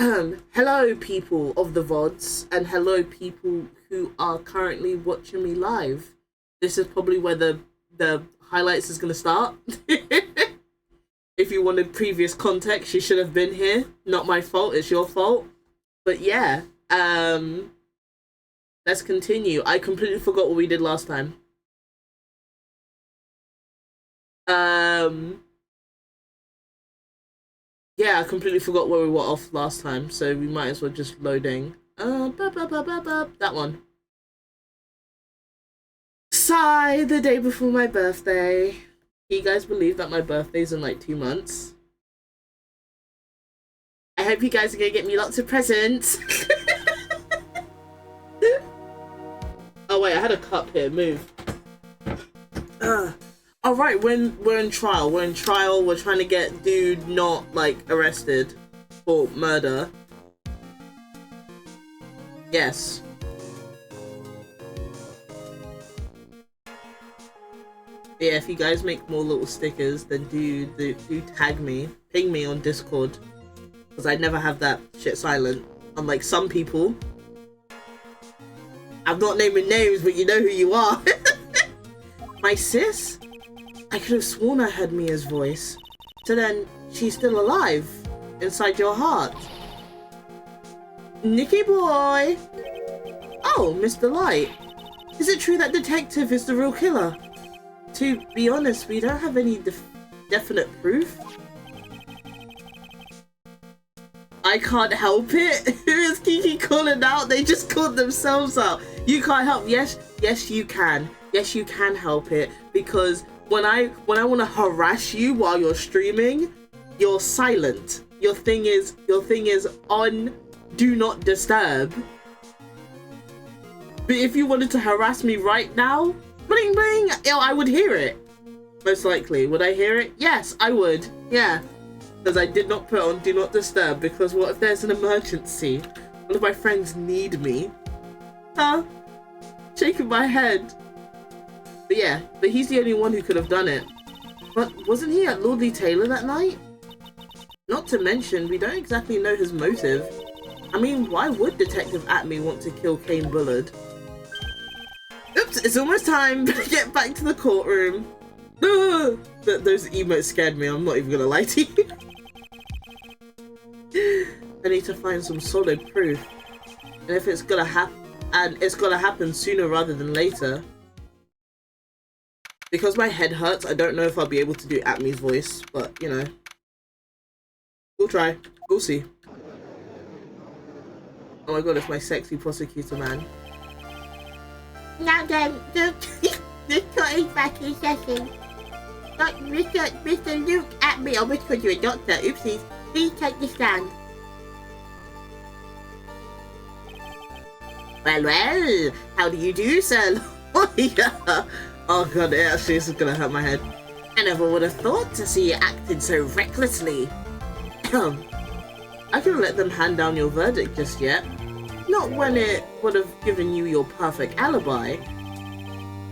Hello, people of the VODs, and hello, people who are currently watching me live. This is probably where the highlights is going to start. If you wanted previous context, you should have been here. Not my fault, it's your fault. But yeah, let's continue. I completely forgot what we did last time. Yeah, I completely forgot where we were off last time, so we might as well just loading. That one. Sigh, the day before my birthday. Can you guys believe that my birthday's in like 2 months? I hope you guys are gonna get me lots of presents. Oh wait, I had a cup here, move. Alright, we're in trial. We're in trial. We're trying to get dude not, like, arrested for murder. Yes. Yeah, if you guys make more little stickers, then do tag me. Ping me on Discord. Because I never have that shit silent. Unlike some people. I'm not naming names, but you know who you are. My sis? I could have sworn I heard Mia's voice. So then, she's still alive. Inside your heart. Nicky boy! Oh, Mr. Light. Is it true that Detective is the real killer? To be honest, we don't have any definite proof. I can't help it. Who is Kiki calling out? They just called themselves out. You can't help. Yes, you can. Yes, you can help it. Because when I want to harass you while you're streaming, you're silent. Your thing is on do not disturb. But if you wanted to harass me right now, bling bling, I would hear it. Most likely. Would I hear it? Yes, I would. Yeah. Because I did not put on do not disturb, because what if there's an emergency? One of my friends need me? Huh? Shaking my head. But yeah, but he's the only one who could have done it. But wasn't he at Lordly Taylor that night? Not to mention, we don't exactly know his motive. I mean, why would Detective Atme want to kill Kane Bullard? Oops, it's almost time to get back to the courtroom. Those emotes scared me, I'm not even gonna lie to you. I need to find some solid proof. And if it's gonna happen sooner rather than later. Because my head hurts, I don't know if I'll be able to do Atme's voice, but you know. We'll try. We'll see. Oh my god, it's my sexy prosecutor man. Now then, the court is back in session. Mr. Luke Atme, I wish you're a doctor, oopsies. Please take the stand. Well, how do you do, sir? Oh god, actually, this is gonna hurt my head. I never would have thought to see you acting so recklessly. I couldn't let them hand down your verdict just yet. Not when it would have given you your perfect alibi.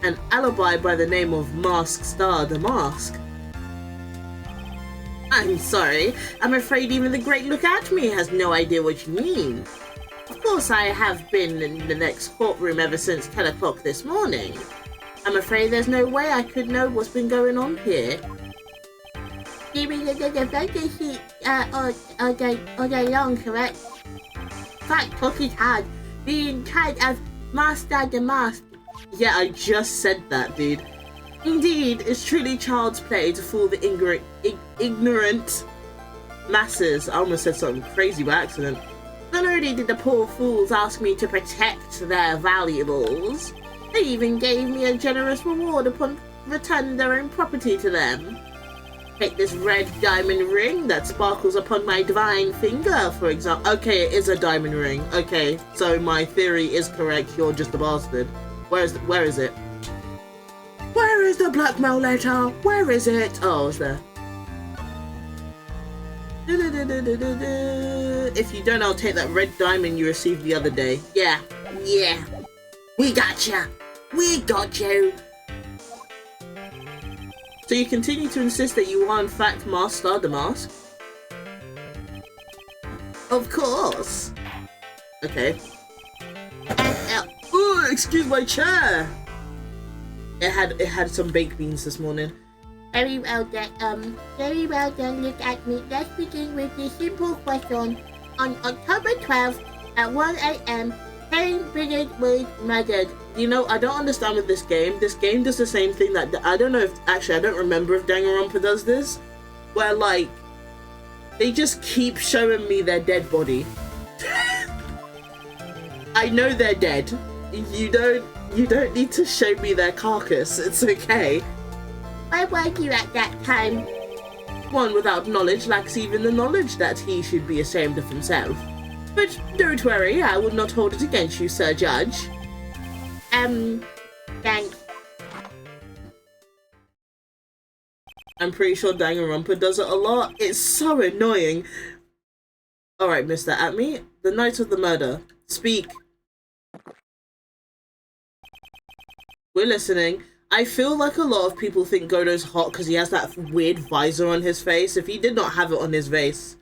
An alibi by the name of Mask Star the Mask. I'm sorry, I'm afraid even the great Look At Me has no idea what you mean. Of course I have been in the next courtroom ever since 10 o'clock this morning. I'm afraid there's no way I could know what's been going on here. You mean the photo shoot all day long, correct? Fact talk is hard. Being tried as Master the Mask. Yeah, I just said that, dude. Indeed, it's truly child's play to fool the ignorant masses. I almost said something crazy by accident. Not only did the poor fools ask me to protect their valuables, they even gave me a generous reward upon returning their own property to them. Take this red diamond ring that sparkles upon my divine finger, for example. Okay, it is a diamond ring. Okay, so my theory is correct. You're just a bastard. Where is it? Where is the blackmail letter? Where is it? Oh, it's there. If you don't, I'll take that red diamond you received the other day. Yeah. We got you. We got you. So you continue to insist that you are in fact Master the Mask? Of course. Okay. Oh, excuse my chair. It had some baked beans this morning. Very well done. Very well done. Look at me. Let's begin with the simple question. On October 12th at 1 a.m., 10 billion was murdered. You know, I don't understand with this game. This game does the same thing that I don't know if actually I don't remember if Danganronpa does this, where like they just keep showing me their dead body. I know they're dead. You don't need to show me their carcass. It's okay. Where were you at that time? One without knowledge lacks even the knowledge that he should be ashamed of himself. But don't worry, I would not hold it against you, Sir Judge. Thanks. I'm pretty sure Danganronpa does it a lot. It's so annoying. Alright, Mr. Atme, the night of the murder. Speak. We're listening. I feel like a lot of people think Godo's hot because he has that weird visor on his face. If he did not have it on his face,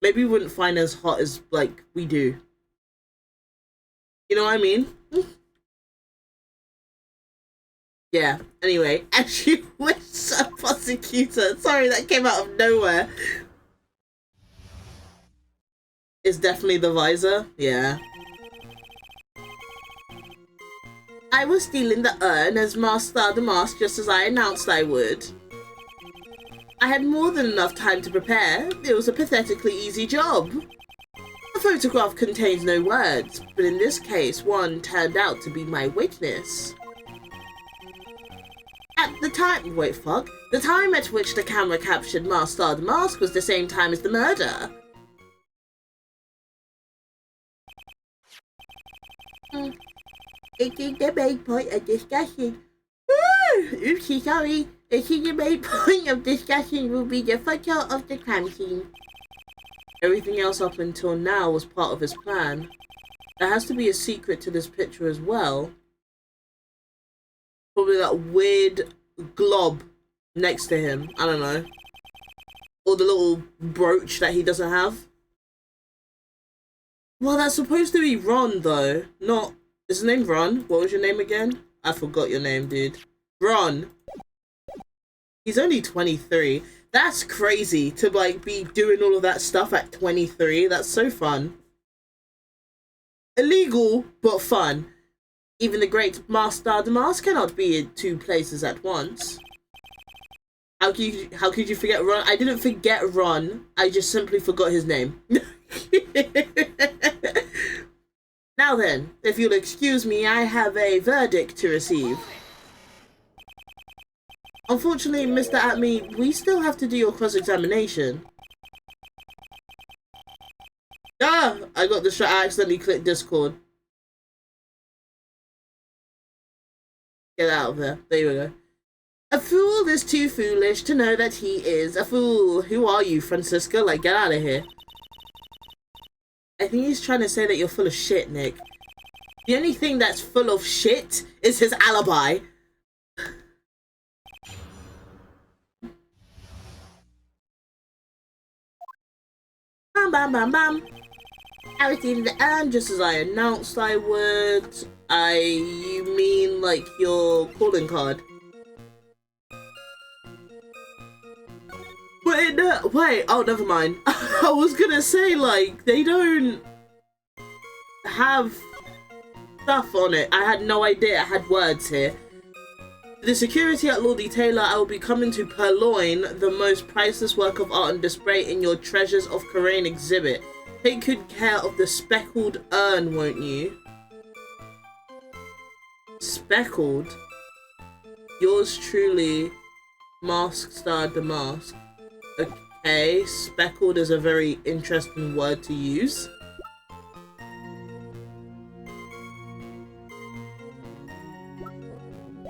maybe we wouldn't find as hot as, like, we do. You know what I mean? Yeah, anyway. As you wish, a prosecutor. Sorry, that came out of nowhere. It's definitely the visor. Yeah. I was stealing the urn as Master the Mask just as I announced I would. I had more than enough time to prepare. It was a pathetically easy job. The photograph contains no words, but in this case, one turned out to be my witness. At the time, the time at which the camera captured Master the Mask was the same time as the murder. It is the main point of discussion. Oopsie, sorry. It is the main point of discussion will be the photo of the crime scene. Everything else up until now was part of his plan. There has to be a secret to this picture as well. Probably that weird glob next to him. I don't know. Or the little brooch that he doesn't have. Well, that's supposed to be Ron, though. Not... Is his name Ron? What was your name again? I forgot your name, dude. Ron. He's only 23. That's crazy to, like, be doing all of that stuff at 23. That's so fun. Illegal, but fun. Even the great Master the Mask cannot be in two places at once. How could you forget Ron? I didn't forget Ron. I just simply forgot his name. Now then, if you'll excuse me, I have a verdict to receive. Unfortunately, Mr. Atme, we still have to do your cross-examination. Ah! I got distracted. I accidentally clicked Discord. Get out of there. There you go. A fool is too foolish to know that he is a fool. Who are you, Francisca? Like, get out of here. I think he's trying to say that you're full of shit, Nick. The only thing that's full of shit is his alibi. Bam, bam, bam, bam. I was in the urn just as I announced I would. You mean like your calling card? Wait, no, wait, oh, never mind. I was gonna say, like, they don't have stuff on it. I had no idea I had words here. The security at Lord Taylor, I will be coming to purloin the most priceless work of art on display in your Treasures of Coraine exhibit. Take good care of the speckled urn, won't you? Speckled? Yours truly, Master the Mask. Okay, speckled is a very interesting word to use.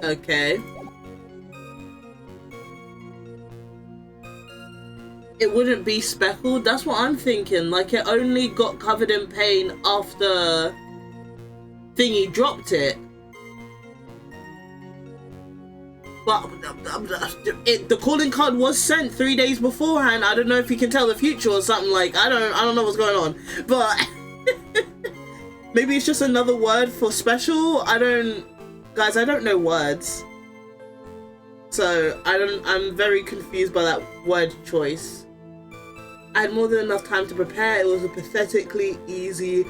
Okay. It wouldn't be speckled, that's what I'm thinking. Like, it only got covered in paint after Thingy dropped it. But the calling card was sent 3 days beforehand. I don't know if you can tell the future or something. Like, I don't know what's going on. But maybe it's just another word for special. Guys, I don't know words. So I'm very confused by that word choice. I had more than enough time to prepare. It was a pathetically easy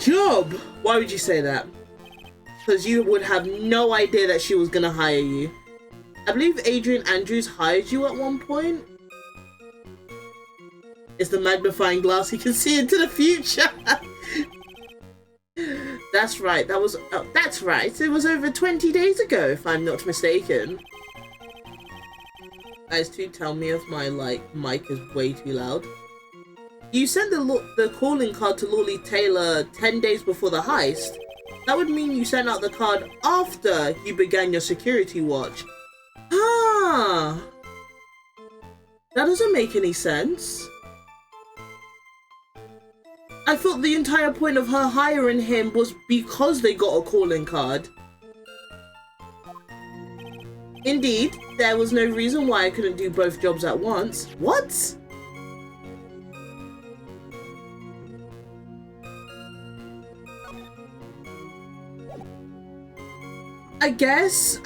job. Why would you say that? Because you would have no idea that she was gonna hire you. I believe Adrian Andrews hired you at one point. It's the magnifying glass. You can see into the future. That's right. That's right. It was over 20 days ago, if I'm not mistaken. Guys, do tell me if my mic is way too loud. You sent the calling card to Lawley Taylor 10 days before the heist. That would mean you sent out the card after you began your security watch. Ah, that doesn't make any sense. I thought the entire point of her hiring him was because they got a calling card. Indeed, there was no reason why I couldn't do both jobs at once. What? I guess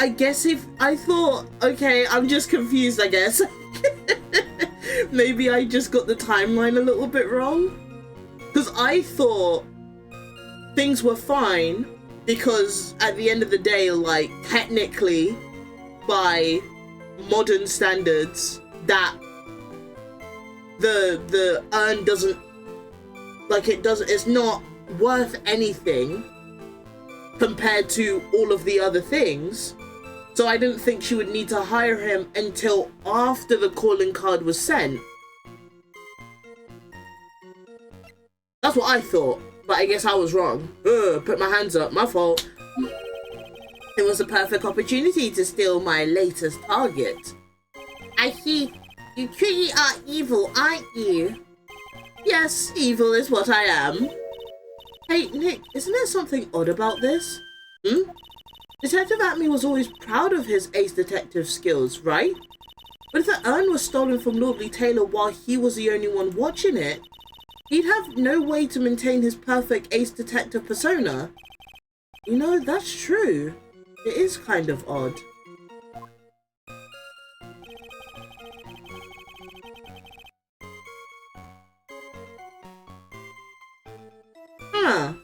if I thought, okay, I'm just confused, I guess. Maybe I just got the timeline a little bit wrong. Because I thought things were fine because at the end of the day, like, technically, by modern standards, that the urn doesn't, like, it's not worth anything compared to all of the other things. So I didn't think she would need to hire him until after the calling card was sent. That's what I thought, but I guess I was wrong. Put my hands up, my fault. It was a perfect opportunity to steal my latest target. I see. You truly are evil, aren't you? Yes, evil is what I am. Hey, Nick, isn't there something odd about this? Detective Atme was always proud of his ace detective skills, right? But if the urn was stolen from Lordly Taylor while he was the only one watching it, he'd have no way to maintain his perfect ace detective persona. You know, that's true. It is kind of odd. Huh.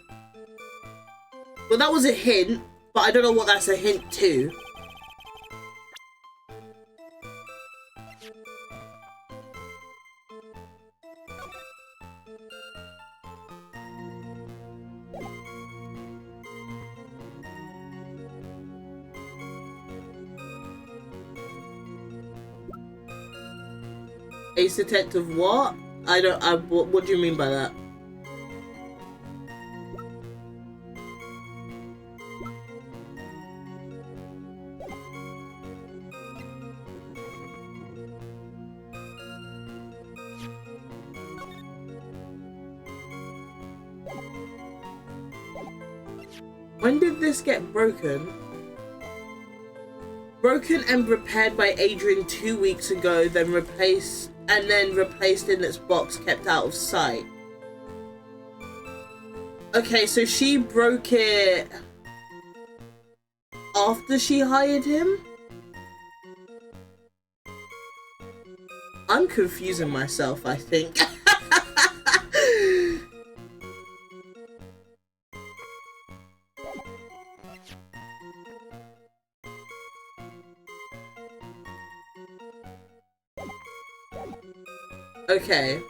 Well, that was a hint, but I don't know what that's a hint to. Ace detective what? What do you mean by that? When did this get broken? Broken and repaired by Adrian 2 weeks ago, then replaced in its box, kept out of sight. Okay, so she broke it after she hired him? I'm confusing myself, I think. Okay.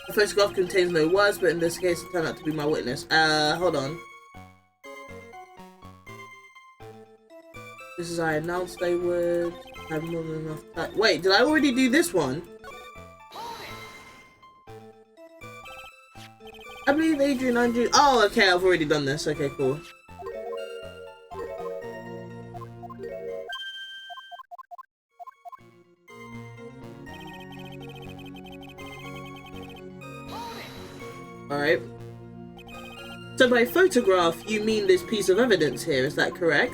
The photograph contains no words, but in this case it turned out to be my witness. Hold on. This is I announced they would have more than enough time. Wait, did I already do this one? I believe Adrian Andrew. Oh, okay, I've already done this. Okay, cool. Alright. So by photograph, you mean this piece of evidence here, is that correct?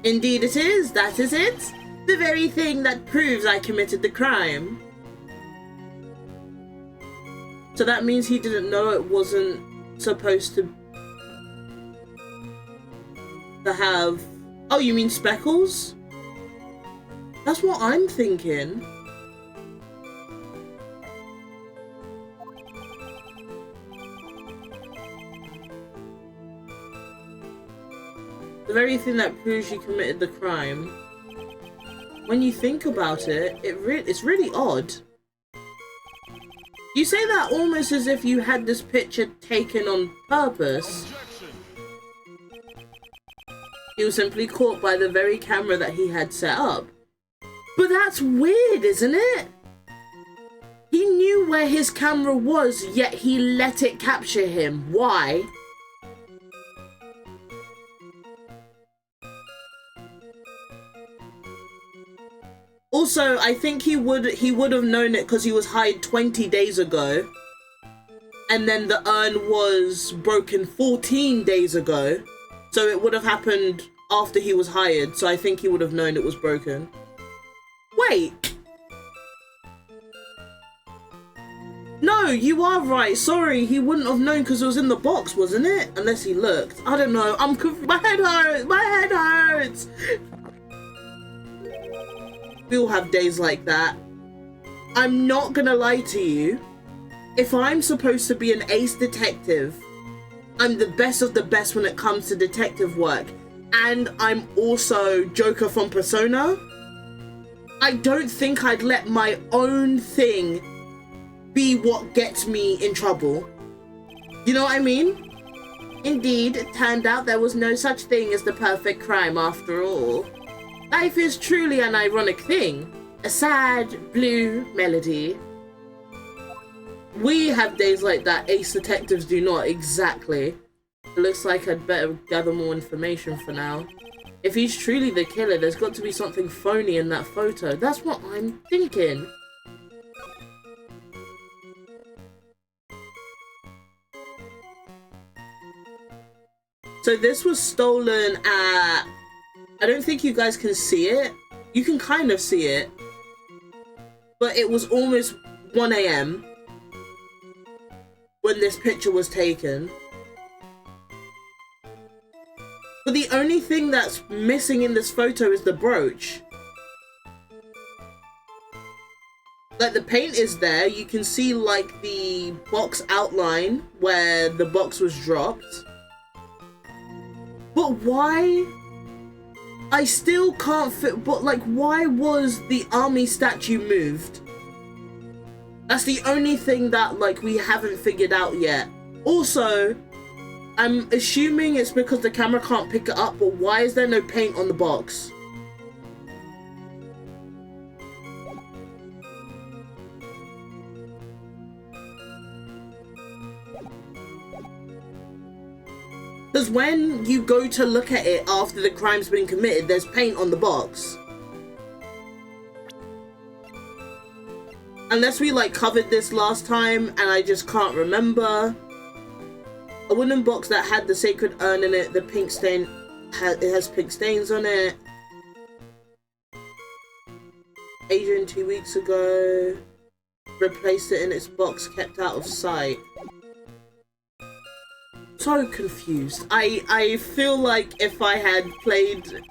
Indeed it is, that is it. The very thing that proves I committed the crime. So that means he didn't know it wasn't supposed to have... Oh, you mean speckles? That's what I'm thinking. The very thing that proves you committed the crime. When you think about it, it's really odd. You say that almost as if you had this picture taken on purpose. He was simply caught by the very camera that he had set up. But that's weird, isn't it? He knew where his camera was, yet he let it capture him. Why? Also, I think he would have known it because he was hired 20 days ago. And then the urn was broken 14 days ago. So it would have happened after he was hired. So I think he would have known it was broken. Wait. No, you are right. Sorry, he wouldn't have known because it was in the box, wasn't it? Unless he looked. I don't know. I'm confused. My head hurts. My head hurts. We all have days like that. I'm not gonna lie to you. If I'm supposed to be an ace detective, I'm the best of the best when it comes to detective work. And I'm also Joker from Persona. I don't think I'd let my own thing be what gets me in trouble. You know what I mean? Indeed, it turned out there was no such thing as the perfect crime after all. Life is truly an ironic thing. A sad, blue melody. We have days like that, ace detectives do not, exactly. It looks like I'd better gather more information for now. If he's truly the killer, there's got to be something phony in that photo. That's what I'm thinking. So this was stolen at... I don't think you guys can see it. You can kind of see it. But it was almost 1 AM when this picture was taken. But the only thing that's missing in this photo is the brooch. Like, the paint is there. You can see, like, the box outline where the box was dropped. But why? I still can't fit, but like, why was the army statue moved? That's the only thing that, like, we haven't figured out yet. Also, I'm assuming it's because the camera can't pick it up, but why is there no paint on the box? Because when you go to look at it after the crime's been committed, there's paint on the box. Unless we, like, covered this last time and I just can't remember. A wooden box that had the sacred urn in it, the pink stain, it has pink stains on it. Adrian 2 weeks ago replaced it in its box kept out of sight. So confused. I feel like if I had played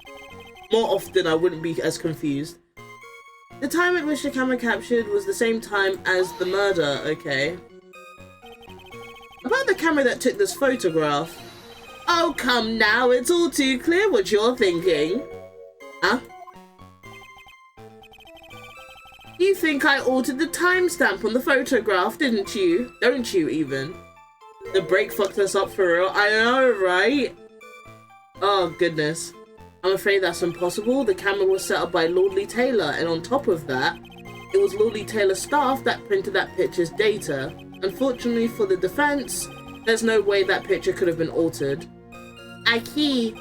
more often, I wouldn't be as confused. The time at which the camera captured was the same time as the murder, okay. About the camera that took this photograph. Oh, come now, it's all too clear what you're thinking. Huh? You think I altered the timestamp on the photograph, didn't you? Don't you, even? The break fucked us up for real. I know, right? Oh, goodness. I'm afraid that's impossible. The camera was set up by Lordly Taylor, and on top of that, it was Lordly Taylor's staff that printed that picture's data. Unfortunately for the defense, there's no way that picture could have been altered. Aki,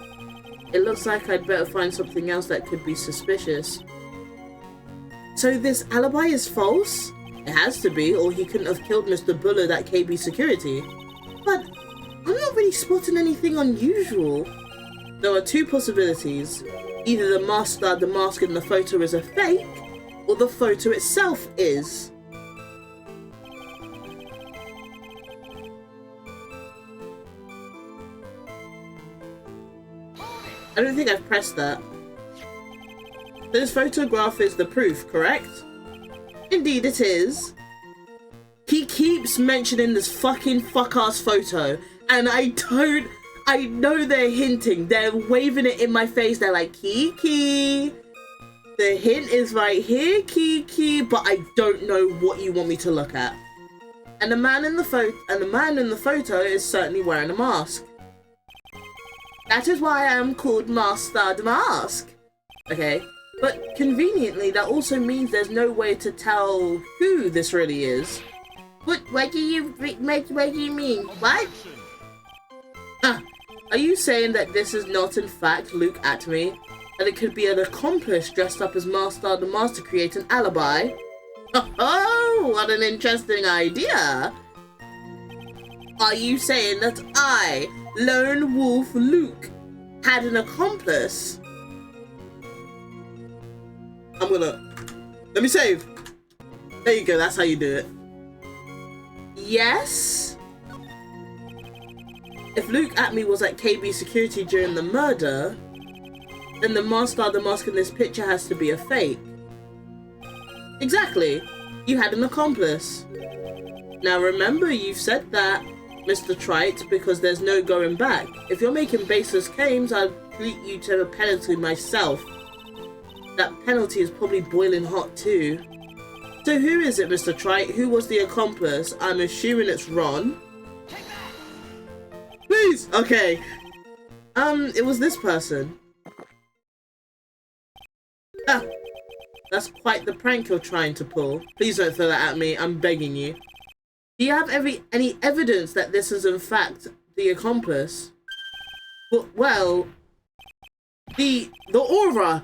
it looks like I'd better find something else that could be suspicious. So this alibi is false? It has to be, or he couldn't have killed Mr. Bullard at KB Security. But I'm not really spotting anything unusual. There are two possibilities. Either the mask in the photo is a fake, or the photo itself is. I don't think I've pressed that. This photograph is the proof, correct? Indeed it is. He keeps mentioning this fucking fuck-ass photo, and I know they're hinting. They're waving it in my face. They're like, Kiki. The hint is right here, Kiki, but I don't know what you want me to look at. And the man in the photo is certainly wearing a mask. That is why I am called Master the Mask. Okay, but conveniently, that also means there's no way to tell who this really is. What do you mean? What? Ah, are you saying that this is not in fact Luke Atme? That it could be an accomplice dressed up as Master the Mask to create an alibi? Oh, what an interesting idea! Are you saying that I, Lone Wolf Luke, had an accomplice? Let me save. There you go, that's how you do it. Yes? If Luke Atme was at KB Security during the murder, then the Master the Mask in this picture has to be a fake. Exactly. You had an accomplice. Now remember, you've said that, Mr. Trite, because there's no going back. If you're making baseless claims, I'll treat you to a penalty myself. That penalty is probably boiling hot too. So who is it, Mr. Trite? Who was the accomplice? I'm assuming it's Ron. Please! Okay. It was this person. Ah! That's quite the prank you're trying to pull. Please don't throw that at me, I'm begging you. Do you have any evidence that this is in fact the accomplice? Well, the aura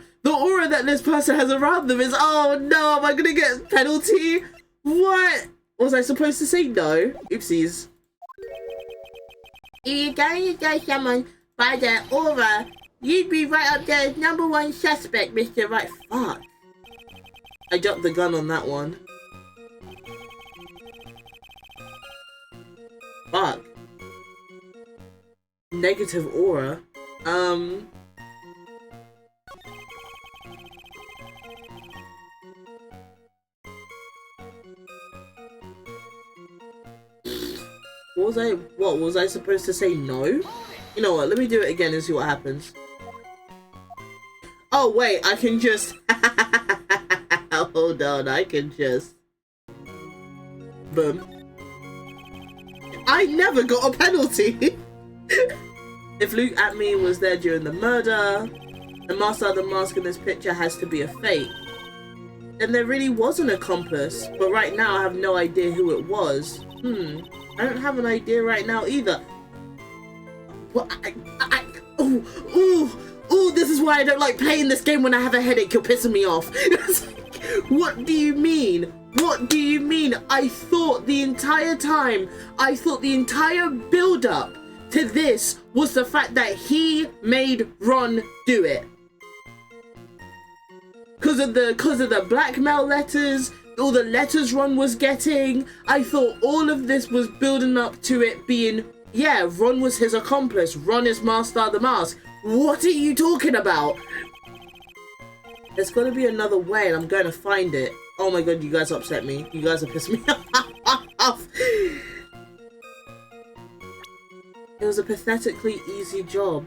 that this person has around them is, oh no, am I gonna get a penalty? What? Was I supposed to say no? Oopsies. If you're going to judge someone by their aura, you'd be right up there as #1 suspect, Mr. Right. Fuck. I dropped the gun on that one. Fuck. Negative aura. What was I supposed to say no? You know what, let me do it again and see what happens. Oh wait, I can just hold on, I can just boom. I never got a penalty. If Luke Atme was there during the murder, the Master of the Mask in this picture has to be a fake. Then there really was an accomplice, but right now I have no idea who it was. I don't have an idea right now either. Well, this is why I don't like playing this game when I have a headache. You're pissing me off. What do you mean? What do you mean? I thought the entire build-up to this was the fact that he made Ron do it. Because of the blackmail letters, all the letters Ron was getting, I thought all of this was building up to it being, yeah, Ron was his accomplice. Ron is Master of the Mask. What are you talking about? There's got to be another way, and I'm going to find it. Oh my god, you guys upset me. You guys are pissing me off. It was a pathetically easy job.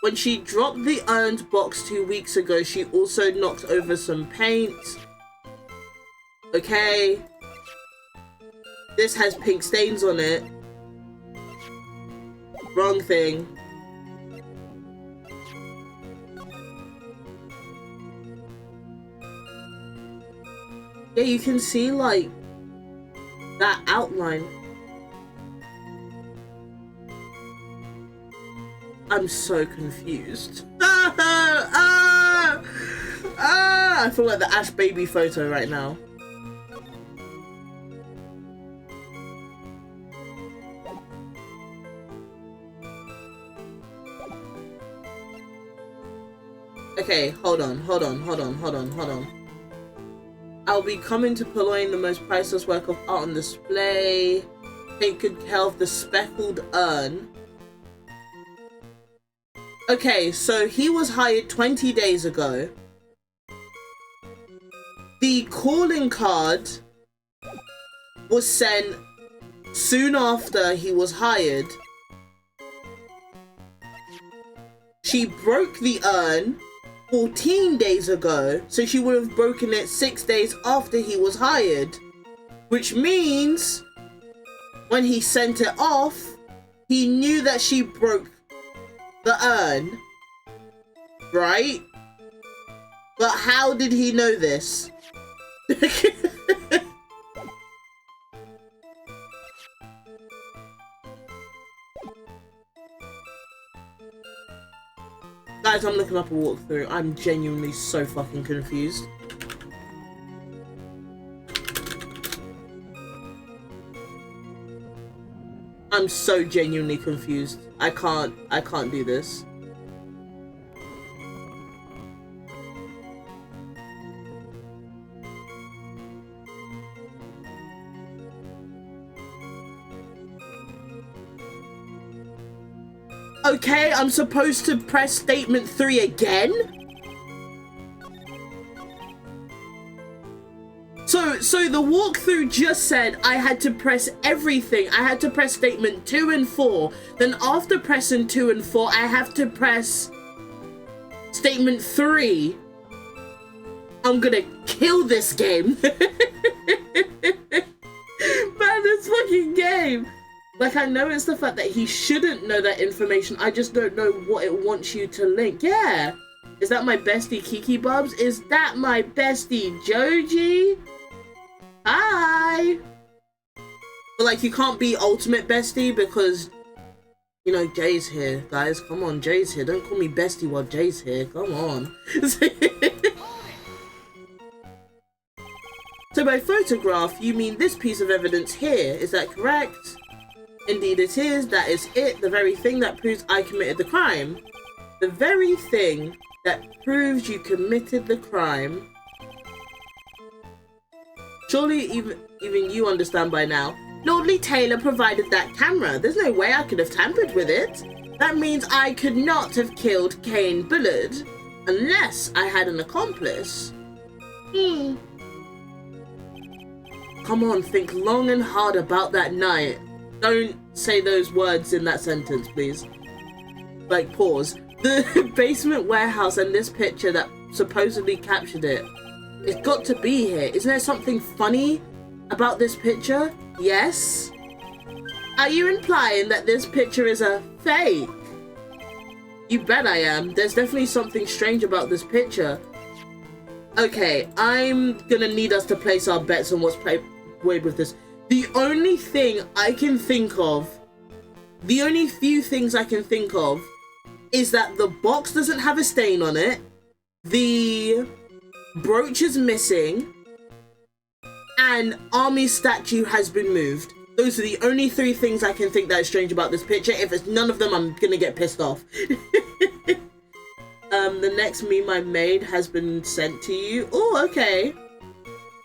When she dropped the earned box 2 weeks ago, she also knocked over some paint. Okay. This has pink stains on it. Wrong thing. Yeah, you can see, like, that outline. I'm so confused. I feel like the Ash baby photo right now. Okay, hold on. I'll be coming to purloin the most priceless work of art on display. Take good care of the speckled urn. Okay, so he was hired 20 days ago. The calling card was sent soon after he was hired. She broke the urn 14 days ago, so she would have broken it 6 days after he was hired. Which means when he sent it off, he knew that she broke the urn, right? But how did he know this? Guys, I'm looking up a walkthrough. I'm genuinely so fucking confused. I'm so genuinely confused. I can't do this. Okay, I'm supposed to press statement 3 again? So the walkthrough just said I had to press everything. I had to press statement 2 and 4. Then after pressing 2 and 4, I have to press statement 3. I'm gonna kill this game. Man, this fucking game. Like, I know it's the fact that he shouldn't know that information. I just don't know what it wants you to link. Yeah. Is that my bestie Kiki Bubs? Is that my bestie Joji? Hi. But like, you can't be ultimate bestie because, you know, Jay's here, guys. Come on, Jay's here. Don't call me bestie while Jay's here. Come on. So by photograph, you mean this piece of evidence here. Is that correct? Indeed it is. That is it. The very thing that proves I committed the crime. The very thing that proves you committed the crime. Surely even you understand by now. Lordly Taylor provided that camera. There's no way I could have tampered with it. That means I could not have killed Kane Bullard unless I had an accomplice. Come on, think long and hard about that night. Don't say those words in that sentence, please. Like, pause. The basement warehouse and this picture that supposedly captured it. It's got to be here. Isn't there something funny about this picture? Yes? Are you implying that this picture is a fake? You bet I am. There's definitely something strange about this picture. Okay, I'm gonna need us to place our bets on what's played with this. The only thing I can think of, the only few things I can think of, is that the box doesn't have a stain on it, the brooch is missing, and Army's statue has been moved. Those are the only 3 things I can think that is strange about this picture. If it's none of them, I'm gonna get pissed off. The next meme I made has been sent to you. Oh, okay.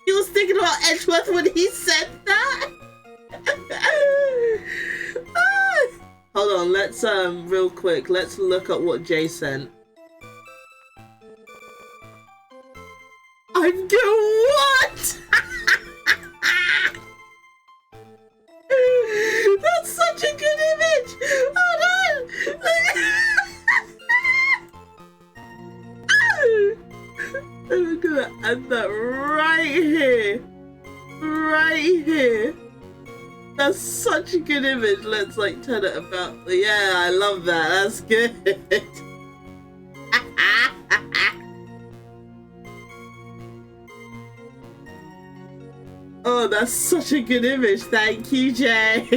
He was thinking about Edgeworth when he said that. Hold on, let's real quick, let's look at what Jay sent. I'm doing what? That's such a good image. Hold on. I'm gonna add that right here. Right here. That's such a good image. Let's like turn it about. Yeah, I love that. That's good. Oh, that's such a good image. Thank you, Jay.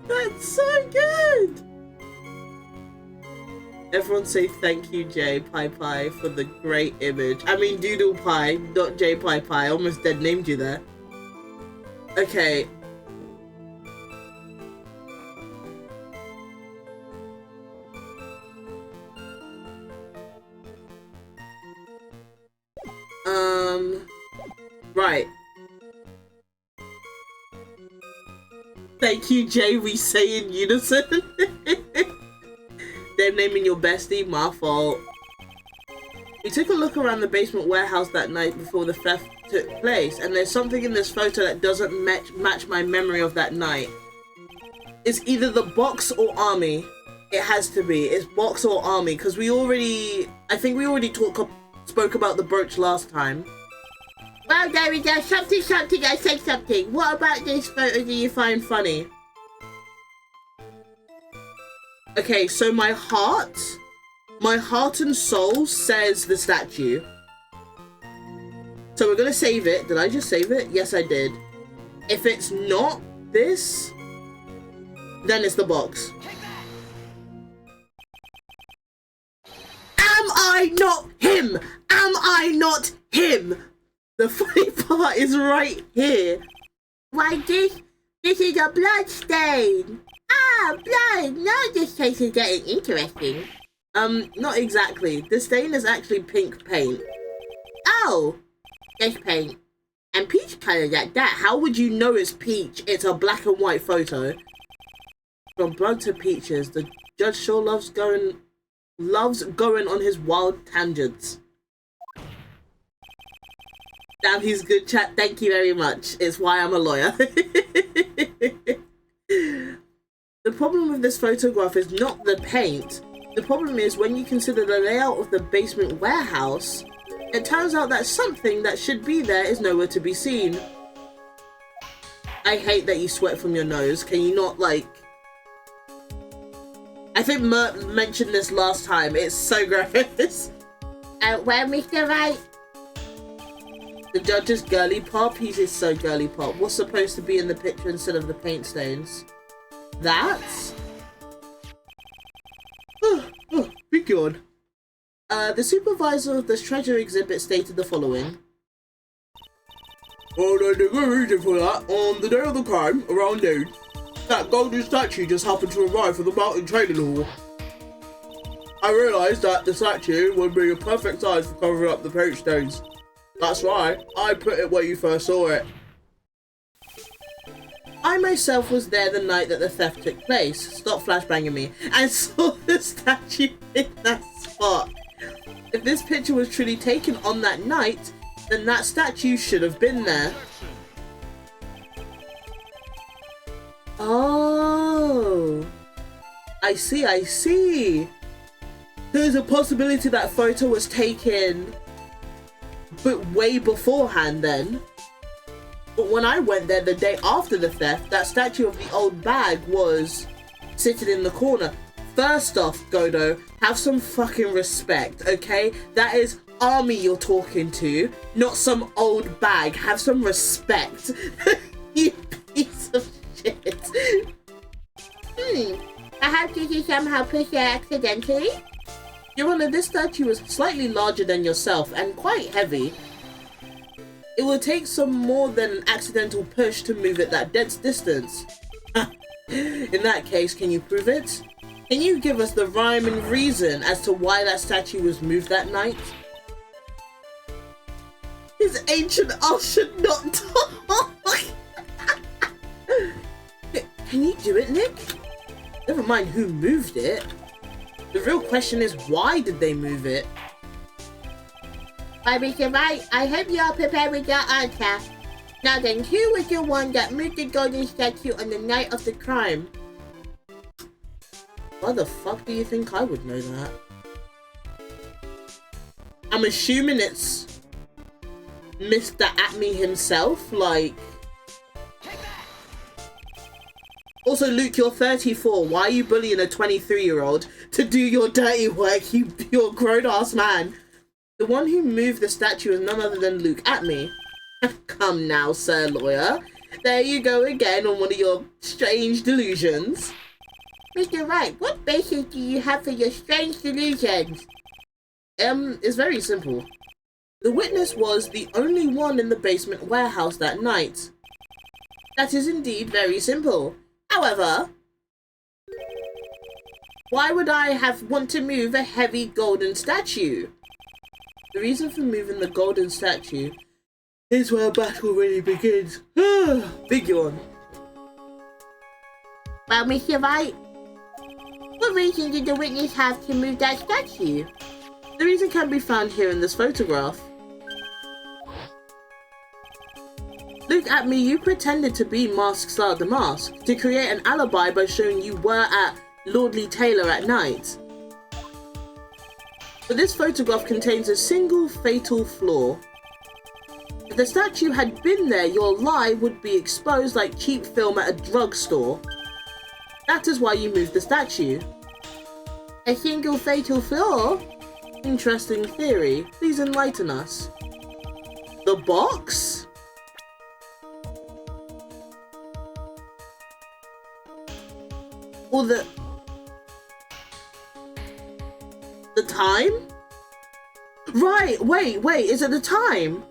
That's so good. Everyone say thank you, Jay Pie Pie, for the great image. I mean, Doodle Pie, not Jay Pie Pie. I almost dead named you there. Okay. Right. Thank you, Jay. We say in unison. Them naming your bestie, my fault. We took a look around the basement warehouse that night before the theft took place, and there's something in this photo that doesn't match my memory of that night. It's either the box or army. It has to be. It's box or army, because I think we already spoke about the brooch last time. Well, there we go. Something, I said something. What about this photo do you find funny? Okay, so my heart and soul says the statue. So we're gonna save it. Did I just save it? Yes, I did. If it's not this, then it's the box. Am I not him? Am I not him? The funny part is right here. Why, this is a blood stain. Ah, blood. Now this case is getting interesting. Not exactly. The stain is actually pink paint. Oh, just paint. And peach colours at that. How would you know it's peach? It's a black and white photo. From blood to peaches, the judge sure loves going on his wild tangents. Damn, he's good chat. Thank you very much. It's why I'm a lawyer. The problem with this photograph is not the paint. The problem is when you consider the layout of the basement warehouse, it turns out that something that should be there is nowhere to be seen. I hate that you sweat from your nose. Can you not, like... I think Mert mentioned this last time. It's so gross. Well, Mr. Right. The judge's girly pop? He's so girly pop. What's supposed to be in the picture instead of the paint stains? That? Be good. The supervisor of this treasure exhibit stated the following. Oh, there's a good reason for that. On the day of the crime, around noon, that golden statue just happened to arrive from the mountain trading hall. I realised that the statue would be a perfect size for covering up the paint stains. That's right, I put it where you first saw it. I myself was there the night that the theft took place. Stop flashbanging me. And saw the statue in that spot. If this picture was truly taken on that night, then that statue should have been there. Oh, I see. There's a possibility that photo was taken but way beforehand then. But when I went there the day after the theft, that statue of the old bag was sitting in the corner. First off, Godo, have some fucking respect, okay? That is army you're talking to, not some old bag. Have some respect. You piece of shit. Perhaps did you somehow push it accidentally? Your Honor, this statue was slightly larger than yourself and quite heavy. It would take some more than an accidental push to move it that distance. In that case, can you prove it? Can you give us the rhyme and reason as to why that statue was moved that night? His ancient art should not talk. Can you do it, Nick? Never mind who moved it. The real question is, why did they move it? Well, Mr. Right, I hope you are prepared with your answer. Now then, who was the one that moved the golden statue on the night of the crime? Why the fuck do you think I would know that? I'm assuming it's Mr. Atme himself, like... Also, Luke, you're 34. Why are you bullying a 23-year-old to do your dirty work, you're a grown-ass man? The one who moved the statue is none other than Luke Atme. Come now, sir lawyer. There you go again on one of your strange delusions. Mr. Wright, what basis do you have for your strange delusions? It's very simple. The witness was the only one in the basement warehouse that night. That is indeed very simple. However, why would I want to move a heavy golden statue? The reason for moving the golden statue Here's where a battle really begins. Big yawn. Well, Mr. Wright, what reason did the witness have to move that statue? The reason can be found here in this photograph. Look at me, you pretended to be Mask Star the Mask to create an alibi by showing you were at Lordly Taylor at night. But this photograph contains a single fatal flaw. If the statue had been there, your lie would be exposed like cheap film at a drugstore. That is why you moved the statue. A single fatal flaw? Interesting theory. Please enlighten us. The box? Or the time? Right, wait, is it the time?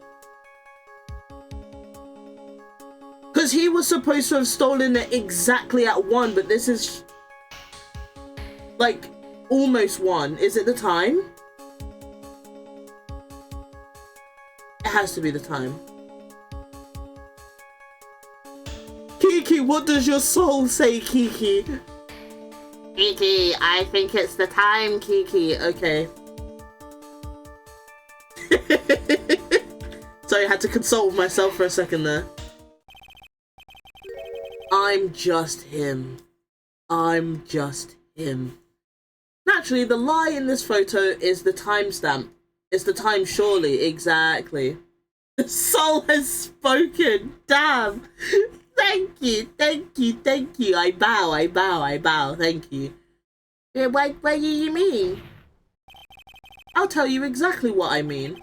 Because he was supposed to have stolen it exactly at 1, but this is like almost 1. Is it the time? It has to be the time. Kiki, what does your soul say, Kiki? Kiki, I think it's the time, Kiki. Okay. Sorry, I had to consult with myself for a second there. I'm just him. I'm just him. Naturally, the lie in this photo is the timestamp. It's the time, surely. Exactly. The soul has spoken. Damn. Thank you, thank you, thank you. I bow, I bow, I bow. Thank you. What do you mean? I'll tell you exactly what I mean.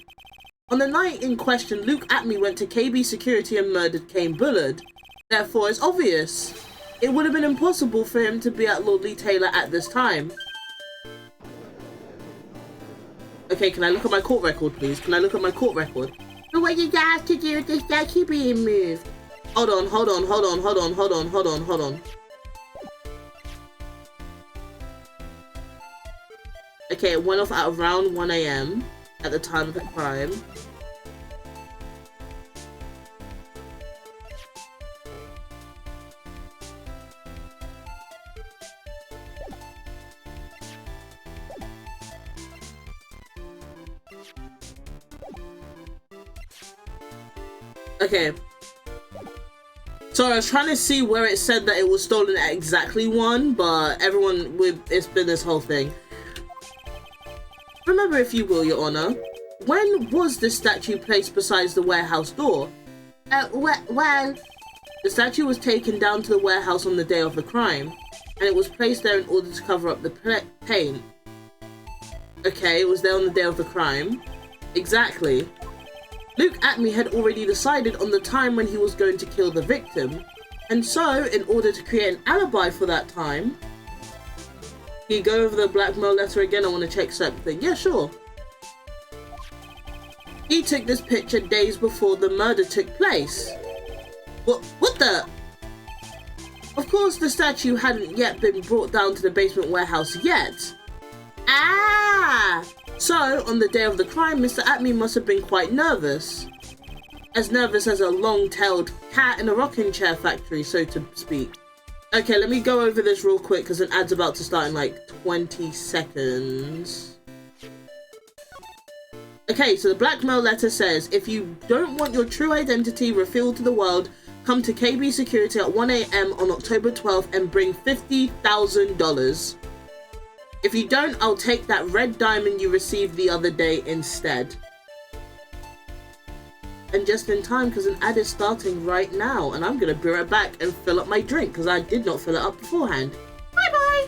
On the night in question, Luke Atme went to KB Security and murdered Kane Bullard. Therefore, it's obvious. It would have been impossible for him to be at Lordly Taylor at this time. Okay, can I look at my court record, please? Can I look at my court record? But what does that have to do with the statue being moved? Hold on. Okay, it went off at around 1 AM at the time of the crime. Okay. So I was trying to see where it said that it was stolen at exactly 1, but everyone, it's been this whole thing. Remember, if you will, Your Honor, when was this statue placed beside the warehouse door? Well... The statue was taken down to the warehouse on the day of the crime, and it was placed there in order to cover up the paint. Okay, it was there on the day of the crime. Exactly. Luke Atme had already decided on the time when he was going to kill the victim, and so, in order to create an alibi for that time... Can you go over the blackmail letter again? I want to check something. Yeah, sure. He took this picture days before the murder took place. What the? Of course, the statue hadn't yet been brought down to the basement warehouse yet. Ah! So, on the day of the crime, Mr. Atme must have been quite nervous. As nervous as a long-tailed cat in a rocking chair factory, so to speak. Okay, let me go over this real quick because an ad's about to start in like 20 seconds. Okay, so the blackmail letter says, if you don't want your true identity revealed to the world, come to KB Security at 1 AM on October 12th and bring $50,000. If you don't, I'll take that red diamond you received the other day instead. And just in time, because an ad is starting right now, and I'm going to be right back and fill up my drink, because I did not fill it up beforehand. Bye-bye!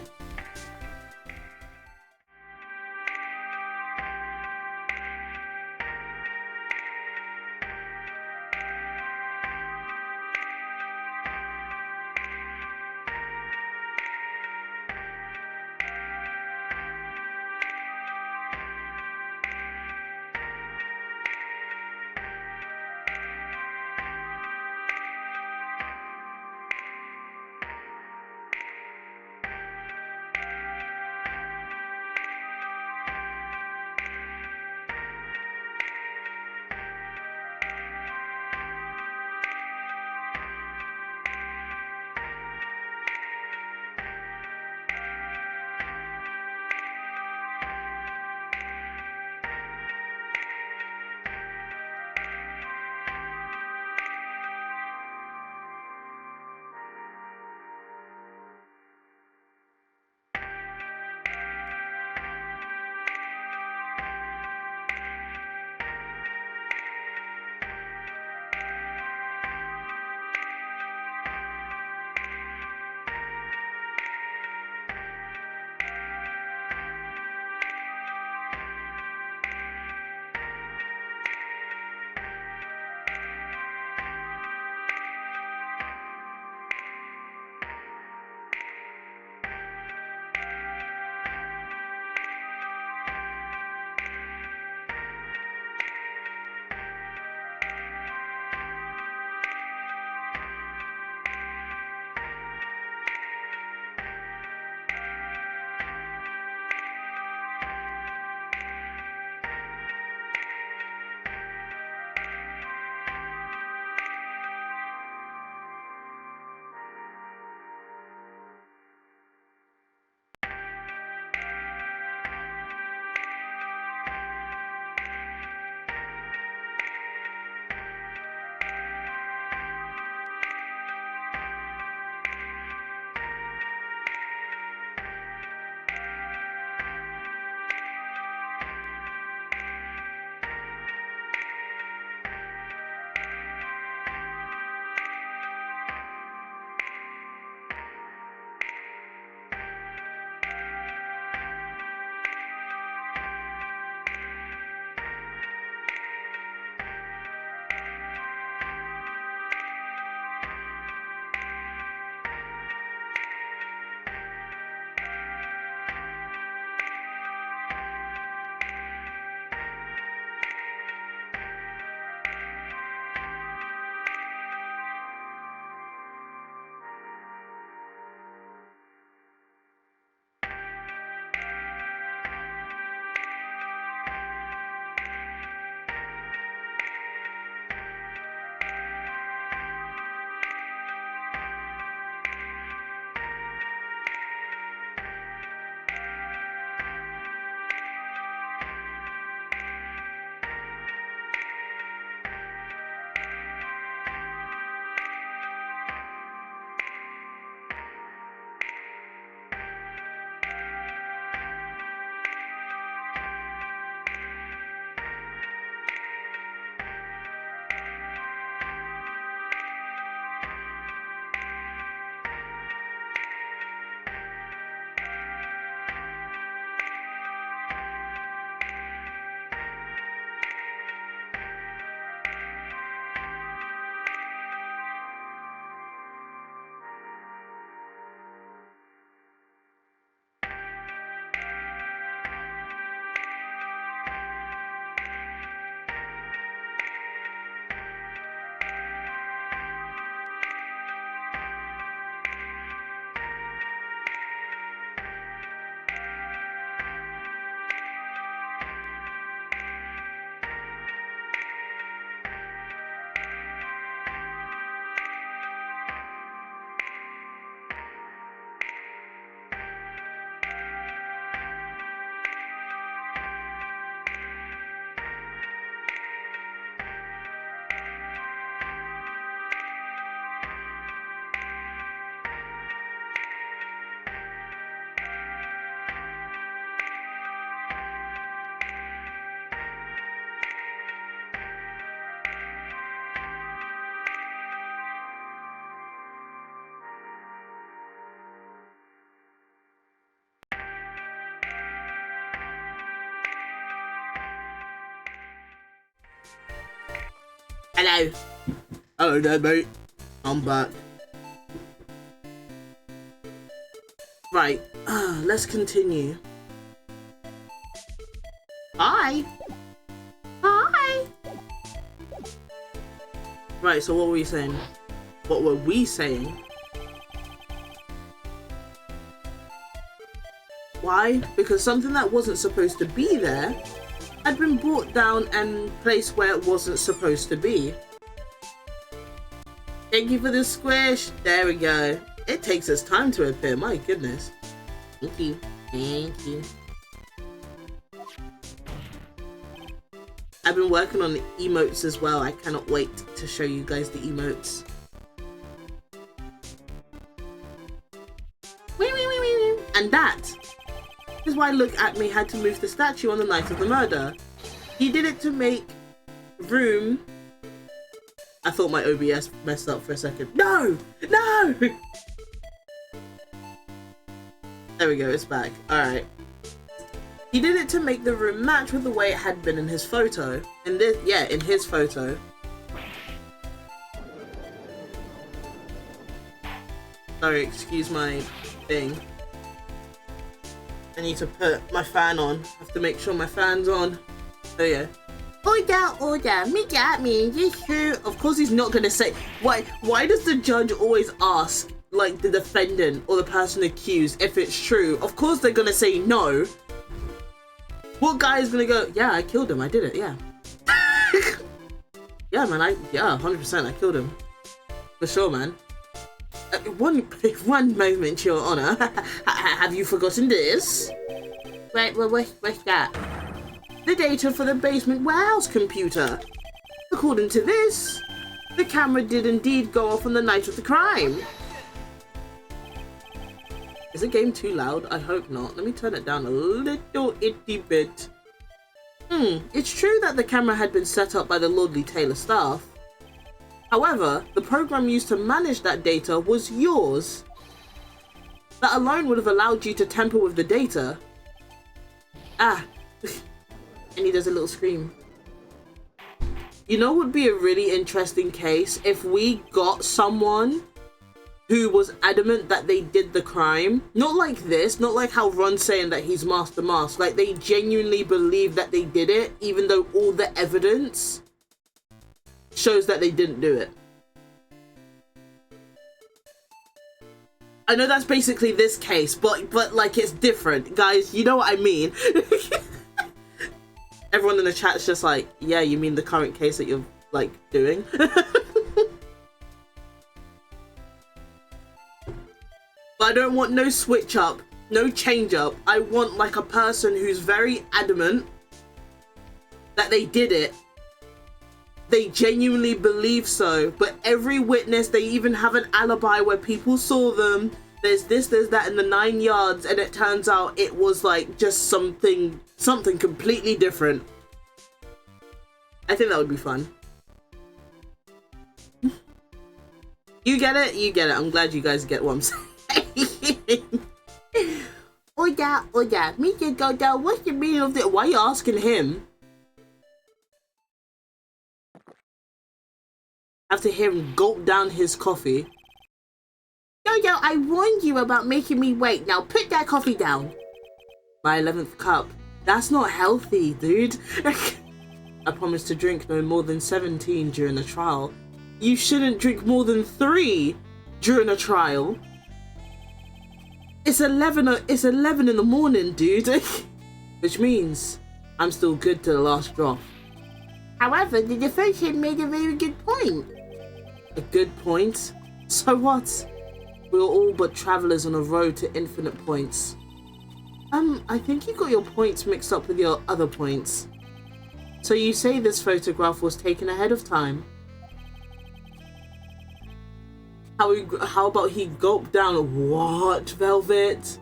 Hello. Hello there, mate. I'm back. Right, let's continue. Hi. Hi. Right, so what were we saying? What were we saying? Why? Because something that wasn't supposed to be there had been brought down and placed where it wasn't supposed to be. Thank you for the squish. There we go. It takes its time to appear. My goodness. Thank you. Thank you. I've been working on the emotes as well. I cannot wait to show you guys the emotes. And that is why Look At Me had to move the statue on the night of the murder. He did it to make room. I thought my OBS messed up for a second. No! No! There we go, it's back. Alright. He did it to make the room match with the way it had been in his photo. In his photo. Sorry, excuse my thing. I need to put my fan on. I have to make sure my fan's on. There you go. Order, Look At Me, is this true? Of course he's not gonna say. Why does the judge always ask, like, the defendant or the person accused if it's true? Of course they're gonna say no. What guy is gonna go, yeah, I killed him, I did it, yeah. Yeah, man, 100%, I killed him. For sure, man. One moment, Your Honor. Have you forgotten this? Wait, what's that? The data for the basement warehouse computer. According to this, the camera did indeed go off on the night of the crime. Is the game too loud? I hope not. Let me turn it down a little itty bit. It's true that the camera had been set up by the Lordly Taylor staff. However, the program used to manage that data was yours. That alone would have allowed you to tamper with the data. Ah. And he does a little scream. You know what would be a really interesting case? If we got someone who was adamant that they did the crime. Not like this, not like how Ron's saying that he's Master Mask. Like, they genuinely believe that they did it, even though all the evidence shows that they didn't do it. I know that's basically this case, but like, it's different. Guys, you know what I mean? Everyone in the chat's just like, yeah, you mean the current case that you're, like, doing? But I don't want no switch up, no change up. I want, like, a person who's very adamant that they did it. They genuinely believe so, but every witness, they even have an alibi where people saw them. There's this, there's that in the 9 yards, and it turns out it was, like, just something completely different. I think that would be fun. You get it? You get it. I'm glad you guys get what I'm saying. Order, Mr. Dodo, what's the meaning of Why are you asking him? I have to hear him gulp down his coffee. Dodo, I warned you about making me wait. Now put that coffee down. My 11th cup. That's not healthy, dude. I promised to drink no more than 17 during a trial. You shouldn't drink more than 3 during a trial. It's 11 in the morning, dude. Which means I'm still good to the last drop. However, the defense had made a very good point. A good point? So what? We're all but travelers on a road to infinite points. I think you got your points mixed up with your other points. So you say this photograph was taken ahead of time? How about he gulped down what, Velvet?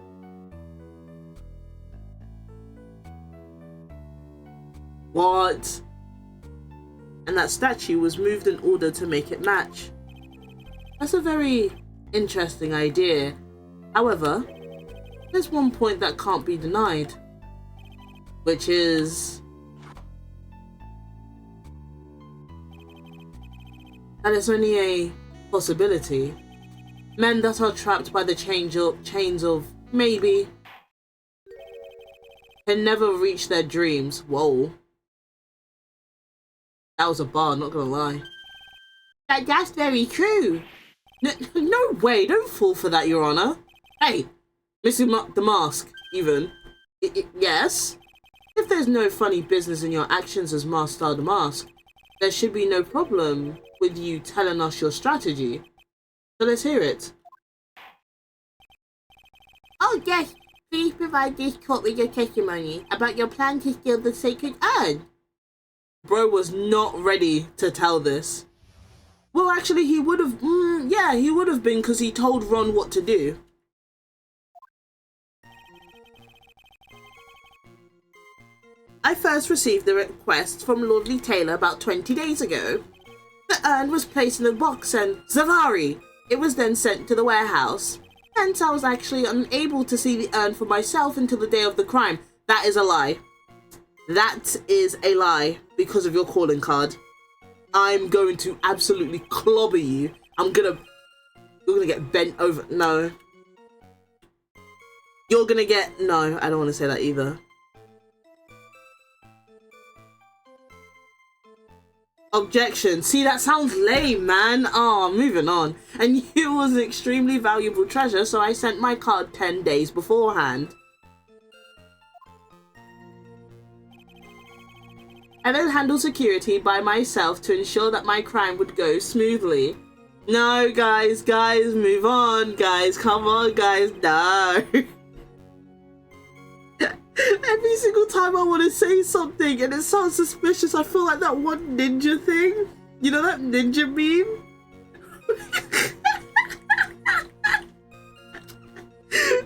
What? And that statue was moved in order to make it match. That's a very interesting idea. However, there's one point that can't be denied, which is that is only a possibility. Men that are trapped by the chains of maybe can never reach their dreams. Whoa. That was a bar, not gonna lie. That's very true. No way, don't fall for that, Your Honor. Hey, missing the mask, even. Yes? If there's no funny business in your actions as Master the Mask, there should be no problem with you telling us your strategy. So let's hear it. Oh yes, please provide this court with your testimony about your plan to steal the sacred urn. Bro was not ready to tell this. Well, actually, he would have, yeah, he would have been because he told Ron what to do. I first received the request from Lordly Taylor about 20 days ago. The urn was placed in a box and Zavari! It was then sent to the warehouse. Hence, I was actually unable to see the urn for myself until the day of the crime. That is a lie. That is a lie because of your calling card. I'm going to absolutely clobber you. You're gonna get bent over. No. You're gonna get, no, I don't want to say that either. Objection. See, that sounds lame, man. Oh, moving on. And it was an extremely valuable treasure, so I sent my card 10 days beforehand. I then handled security by myself to ensure that my crime would go smoothly. No, guys, move on, guys. Come on, guys, no. Every single time I want to say something and it sounds suspicious, I feel like that one ninja thing. You know that ninja meme?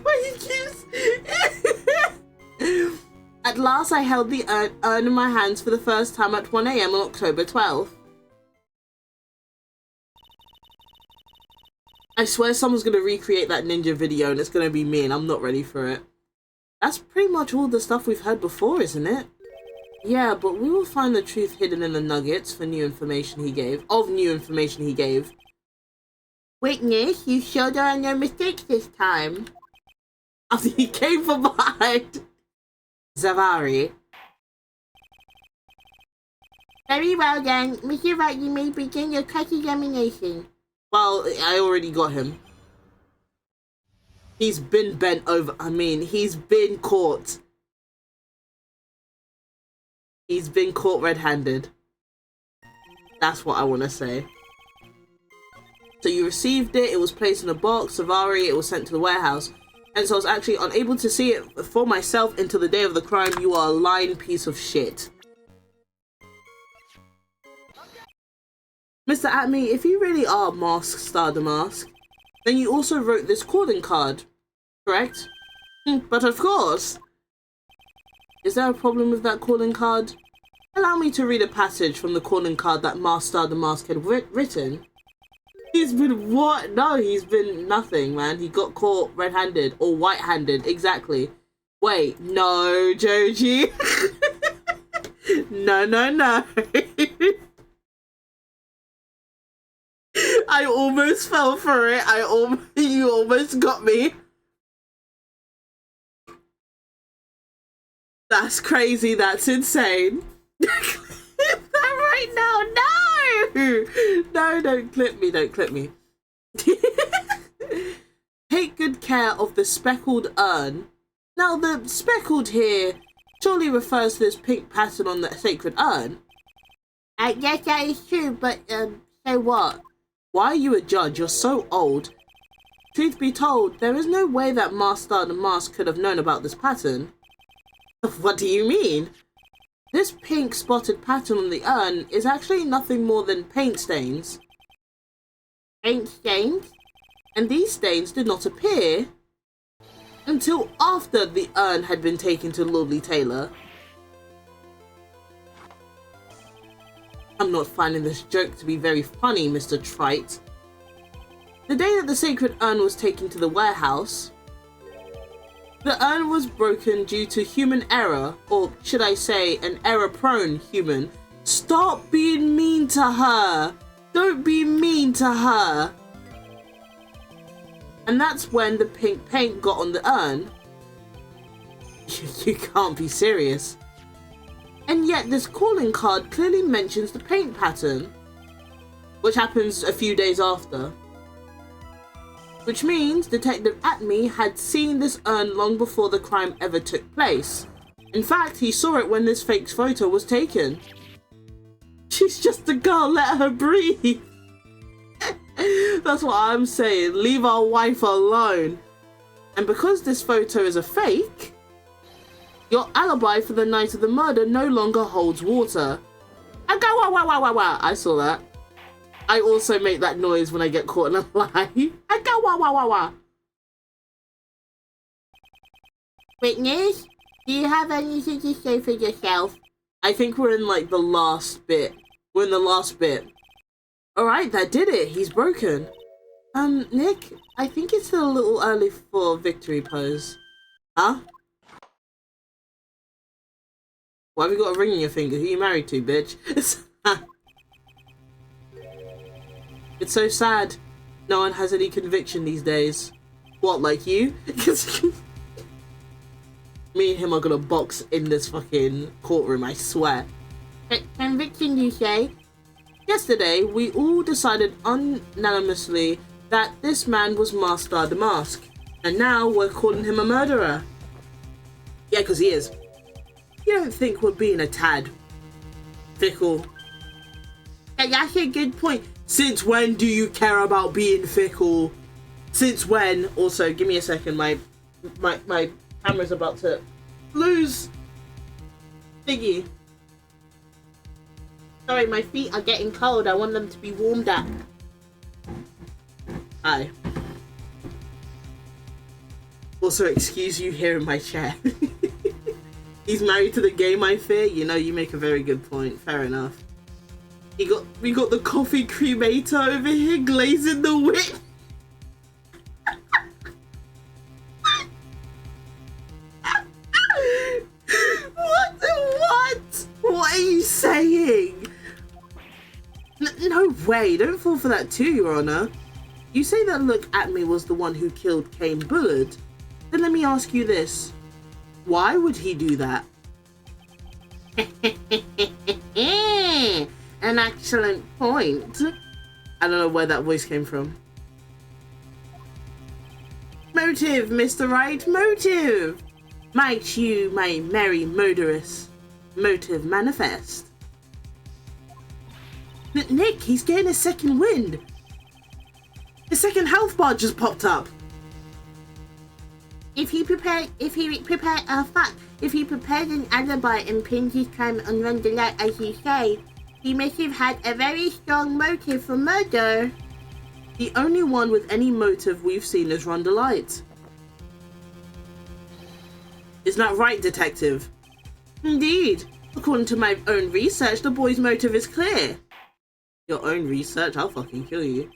Where he keeps... At last, I held the urn in my hands for the first time at 1 AM on October 12th. I swear someone's going to recreate that ninja video and it's going to be me and I'm not ready for it. That's pretty much all the stuff we've heard before, isn't it? Yeah, but we will find the truth hidden in the nuggets for new information he gave. Witness, you sure there are no mistakes this time? After he came from behind. Zavari. Very well then, Mr. Wright, you may begin your cross-examination. Well, I already got him. He's been bent over. I mean, he's been caught. He's been caught red-handed. That's what I want to say. So you received it. It was placed in a box. Zavari, it was sent to the warehouse. And so I was actually unable to see it for myself until the day of the crime. You are a lying piece of shit. Mr. Atme, if you really are Mask Star the Mask, then you also wrote this calling card, correct? But of course. Is there a problem with that calling card? Allow me to read a passage from the calling card that Master the Mask had written. He's been what? No, he's been nothing, man. He got caught red-handed or white-handed, exactly. Wait, no, Joji. No. I almost fell for it. You almost got me. That's crazy. That's insane. Clip that right now. No, don't clip me. Take good care of the speckled urn. Now, the speckled here surely refers to this pink pattern on the sacred urn. Yes, that is true, but, so what? Why are you a judge? You're so old. Truth be told, there is no way that Master the Mask could have known about this pattern. What do you mean? This pink spotted pattern on the urn is actually nothing more than paint stains. Paint stains? And these stains did not appear until after the urn had been taken to Lordly Taylor. I'm not finding this joke to be very funny, Mr. Trite. The day that the sacred urn was taken to the warehouse, the urn was broken due to human error, or should I say, an error-prone human. Stop being mean to her! Don't be mean to her. And that's when the pink paint got on the urn. You can't be serious. And yet this calling card clearly mentions the paint pattern, which happens a few days after. Which means Detective Atme had seen this urn long before the crime ever took place. In fact, he saw it when this fake photo was taken. She's just a girl, let her breathe. That's what I'm saying, leave our wife alone. And because this photo is a fake, your alibi for the night of the murder no longer holds water. I saw that. I also make that noise when I get caught in a lie. Witness, do you have anything to say for yourself? I think we're in like the last bit. We're in the last bit. Alright, that did it. He's broken. Nick, I think it's still a little early for victory pose. Huh? Why have you got a ring in your finger? Who are you married to, bitch? It's so sad. No one has any conviction these days. What, like you? Me and him are gonna box in this fucking courtroom, I swear. Conviction, you say? Yesterday, we all decided unanimously that this man was Master the Mask. And now we're calling him a murderer. Yeah, because he is. You don't think we're being a tad fickle? That's a good point. Since when do you care about being fickle? Since when? Also, give me a second. My camera's about to lose thingy. Sorry, my feet are getting cold. I want them to be warmed up. Hi. Also, excuse you here in my chair. He's married to the game, I fear. You know, you make a very good point. Fair enough. We got the coffee cremator over here glazing the wick. What are you saying? No way, don't fall for that too, Your Honor. You say that Look At Me was the one who killed Kane Bullard. Then let me ask you this. Why would he do that? An excellent point. I don't know where that voice came from. Motive, Mr. Right, motive! Might you, my merry murderess, motive manifest? Nick, he's getting a second wind. His second health bar just popped up. If he prepared an alibi and pinned his crime on Run the Light, as you say, he must have had a very strong motive for murder. The only one with any motive we've seen is Run the Light. Isn't that right, Detective? Indeed. According to my own research, the boy's motive is clear. Your own research? I'll fucking kill you.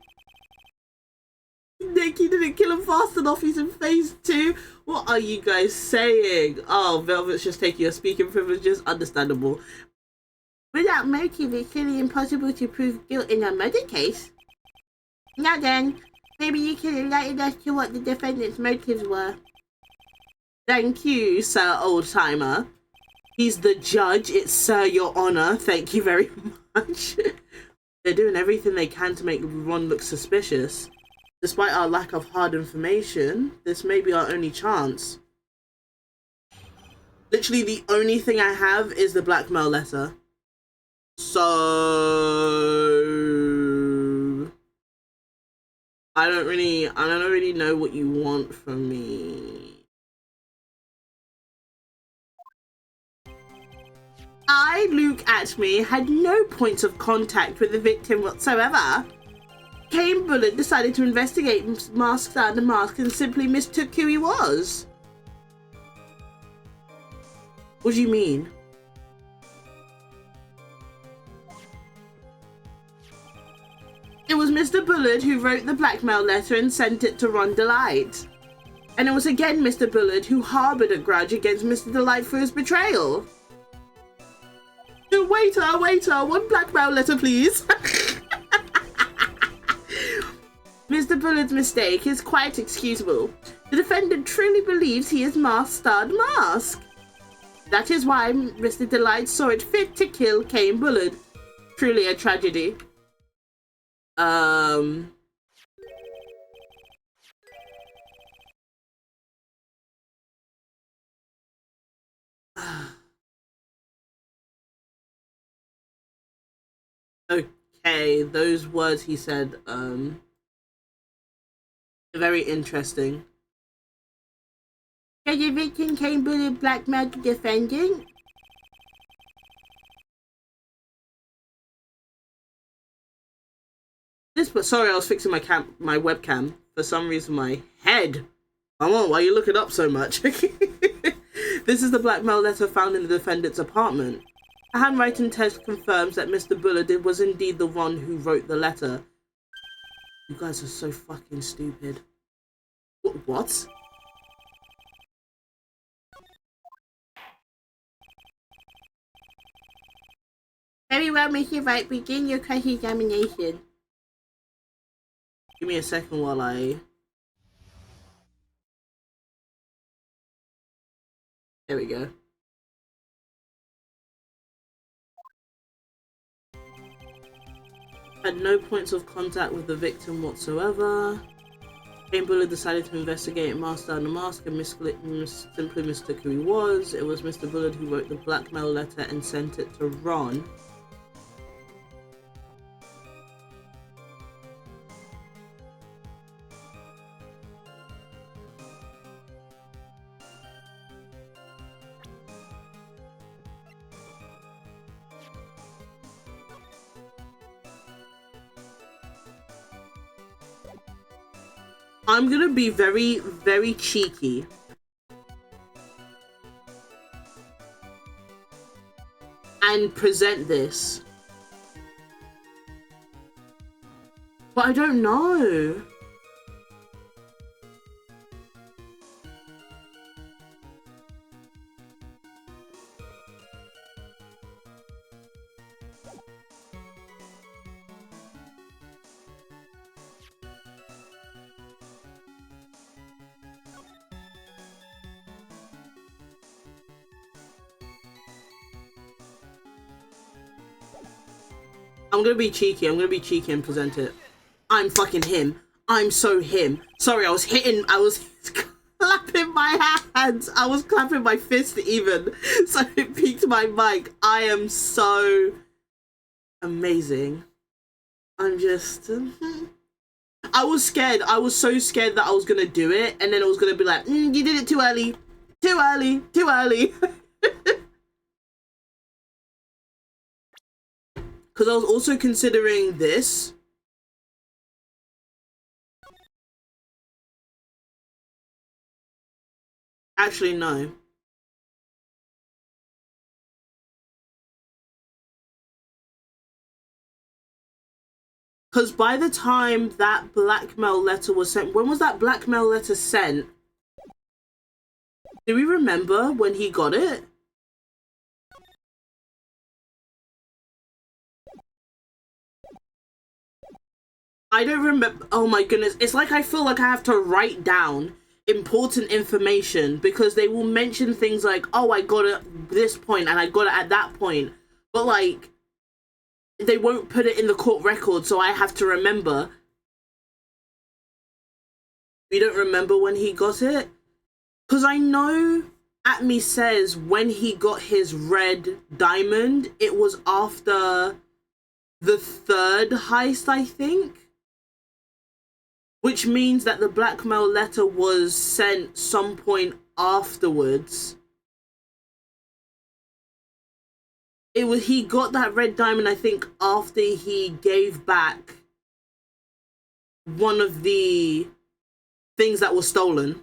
Nick, you didn't kill him fast enough. He's in phase 2. What are you guys saying? Oh, Velvet's just taking your speaking privileges. Understandable. Without motive, it's really impossible to prove guilt in a murder case. Now then, maybe you can enlighten us to what the defendant's motives were. Thank you, Sir Old-Timer. He's the judge. It's Sir Your Honor. Thank you very much. They're doing everything they can to make Ron look suspicious. Despite our lack of hard information, this may be our only chance. Literally the only thing I have is the blackmail letter. So I don't really know what you want from me. Look At Me had no points of contact with the victim whatsoever. Kane Bullard decided to investigate Master the Mask and simply mistook who he was. What do you mean? It was Mr. Bullard who wrote the blackmail letter and sent it to Ron Delight. And it was again Mr. Bullard who harbored a grudge against Mr. Delight for his betrayal. Waiter, one blackmail letter, please. Mr. Bullard's mistake is quite excusable. The defendant truly believes he is Master Mask. That is why Mr. Delight saw it fit to kill Kane Bullard. Truly a tragedy. Okay, those words he said, very interesting. The victim Kane Bullard blackmailed the defendant? Sorry, I was fixing my webcam. For some reason, my head. Come on, why are you looking up so much? This is the blackmail letter found in the defendant's apartment. A handwriting test confirms that Mr. Bullard was indeed the one who wrote the letter. You guys are so fucking stupid. What? Very well, Mr. Wright. Begin your cross-examination. Give me a second while I... There we go. Had no points of contact with the victim whatsoever. Kane Bullard decided to investigate Master and the Mask and simply mistook who he was. It was Mr. Bullard who wrote the blackmail letter and sent it to Ron. I'm gonna be very, very cheeky. And present this. But I don't know. I'm gonna be cheeky. I'm gonna be cheeky and present it. I'm fucking him. I'm so him. Sorry, I was clapping my hands. I was clapping my fist even. So it peaked my mic. I am so amazing. I'm just... I was scared. I was so scared that I was gonna do it. And then it was gonna be like, you did it too early. Too early. Too early. Because I was also considering this. Actually, no. Because by the time that blackmail letter was sent, when was that blackmail letter sent? Do we remember when he got it? I don't remember. Oh my goodness. It's like I feel like I have to write down important information because they will mention things like, oh, I got it at this point and I got it at that point. But like, they won't put it in the court record, so I have to remember. You don't remember when he got it? Because I know Atmi says when he got his red diamond, it was after the third heist, I think. Which means that the blackmail letter was sent some point afterwards. He got that red diamond, I think, after he gave back one of the things that was stolen.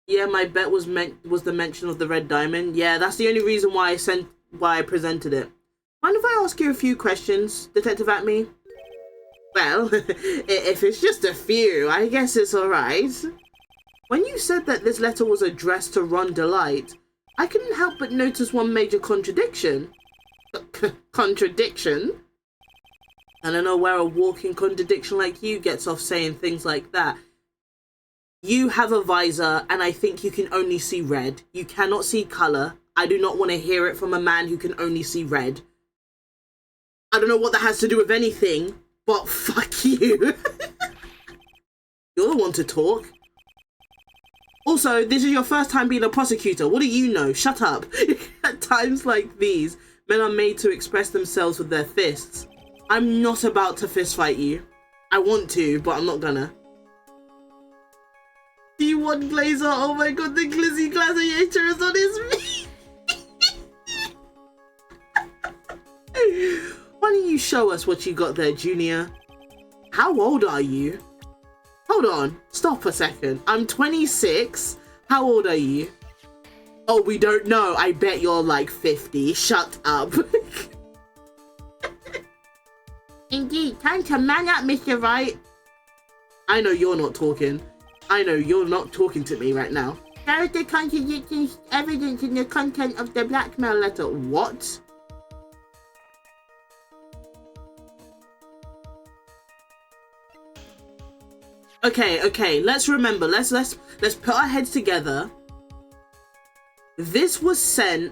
Yeah, my bet was the mention of the red diamond. Yeah, that's the only reason why I presented it. Mind if I ask you a few questions, Detective Atmi? Well, if it's just a few, I guess it's alright. When you said that this letter was addressed to Ron Delight, I couldn't help but notice one major contradiction. Contradiction? I don't know where a walking contradiction like you gets off saying things like that. You have a visor, and I think you can only see red. You cannot see color. I do not want to hear it from a man who can only see red. I don't know what that has to do with anything, but fuck you. You're the one to talk. Also, this is your first time being a prosecutor. What do you know? Shut up. At times like these, men are made to express themselves with their fists. I'm not about to fist fight you. I want to, but I'm not gonna. D1 Glazer, oh my god, the Glizzy Gladiator is on his feet. Why don't you show us what you got there, Junior? How old are you? Hold on, stop a second. I'm 26. How old are you? Oh, we don't know. I bet you're like 50. Shut up. Indeed, time to man up, Mr. Wright. I know you're not talking. I know you're not talking to me right now. There is the contradicting evidence in the content of the blackmail letter. What? Okay, let's remember. Let's put our heads together. This was sent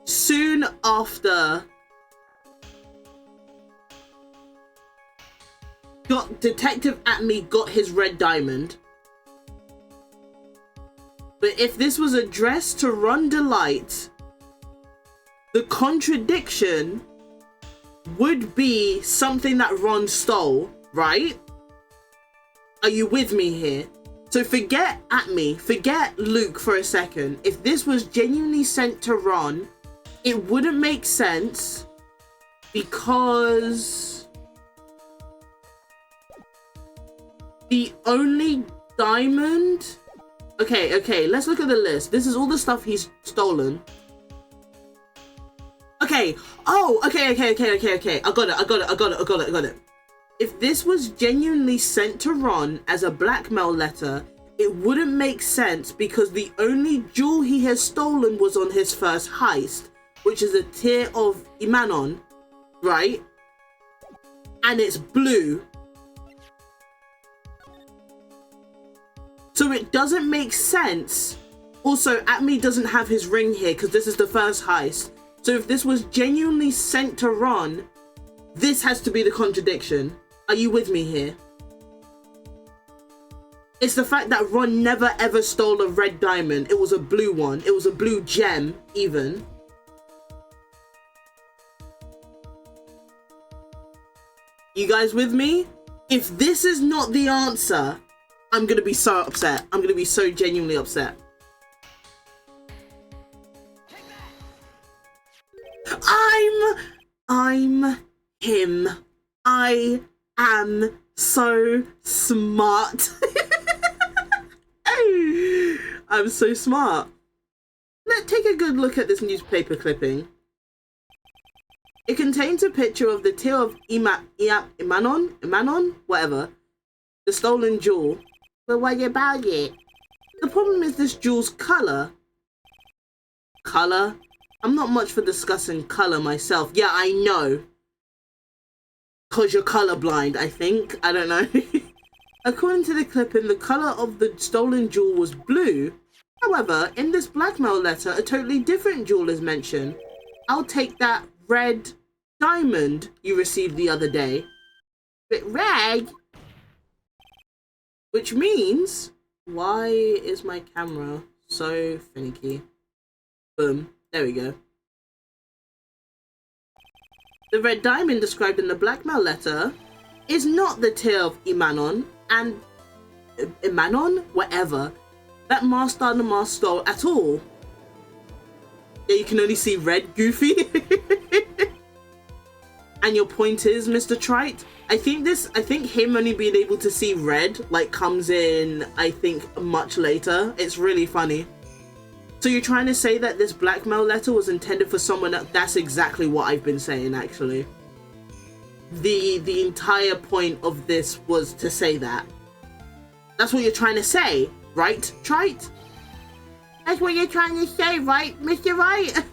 soon after Detective Atme got his red diamond. But if this was addressed to Ron Delight, the contradiction would be something that Ron stole, right? Are you with me here? So forget Atme, forget Luke for a second. If this was genuinely sent to Ron, it wouldn't make sense because the only diamond... Okay, let's look at the list. This is all the stuff he's stolen. Okay. Oh, okay. I got it. If this was genuinely sent to Ron as a blackmail letter, it wouldn't make sense because the only jewel he has stolen was on his first heist, which is a Tear of Imanon, right? And it's blue. So it doesn't make sense. Also, Atme doesn't have his ring here because this is the first heist. So if this was genuinely sent to Ron, this has to be the contradiction. Are you with me here? It's the fact that Ron never ever stole a red diamond. It was a blue one. It was a blue gem, even. You guys with me? If this is not the answer, I'm gonna be so upset. I'm gonna be so genuinely upset. I'm him. I am so smart. I'm so smart. Let's take a good look at this newspaper clipping. It contains a picture of the Tear of Imanon, whatever, the stolen jewel. But what about it? The problem is this jewel's color. Color? I'm not much for discussing color myself. Yeah, I know. Cause you're colorblind, I think. I don't know. According to the clipping, the color of the stolen jewel was blue. However, in this blackmail letter, a totally different jewel is mentioned. I'll take that red diamond you received the other day. But red? Which means, why is my camera so finicky? Boom. There we go. The red diamond described in the blackmail letter is not the Tear of Imanon and Imanon, whatever, that Master the Mask stole at all. Yeah, you can only see red, Goofy. And your point is, Mr. Trite, I think him only being able to see red like comes in, I think, much later. It's really funny. So you're trying to say that this blackmail letter was intended for someone else? That's exactly what I've been saying, actually. The entire point of this was to say that. That's what you're trying to say, right, Trite? That's what you're trying to say, right, Mr. Wright?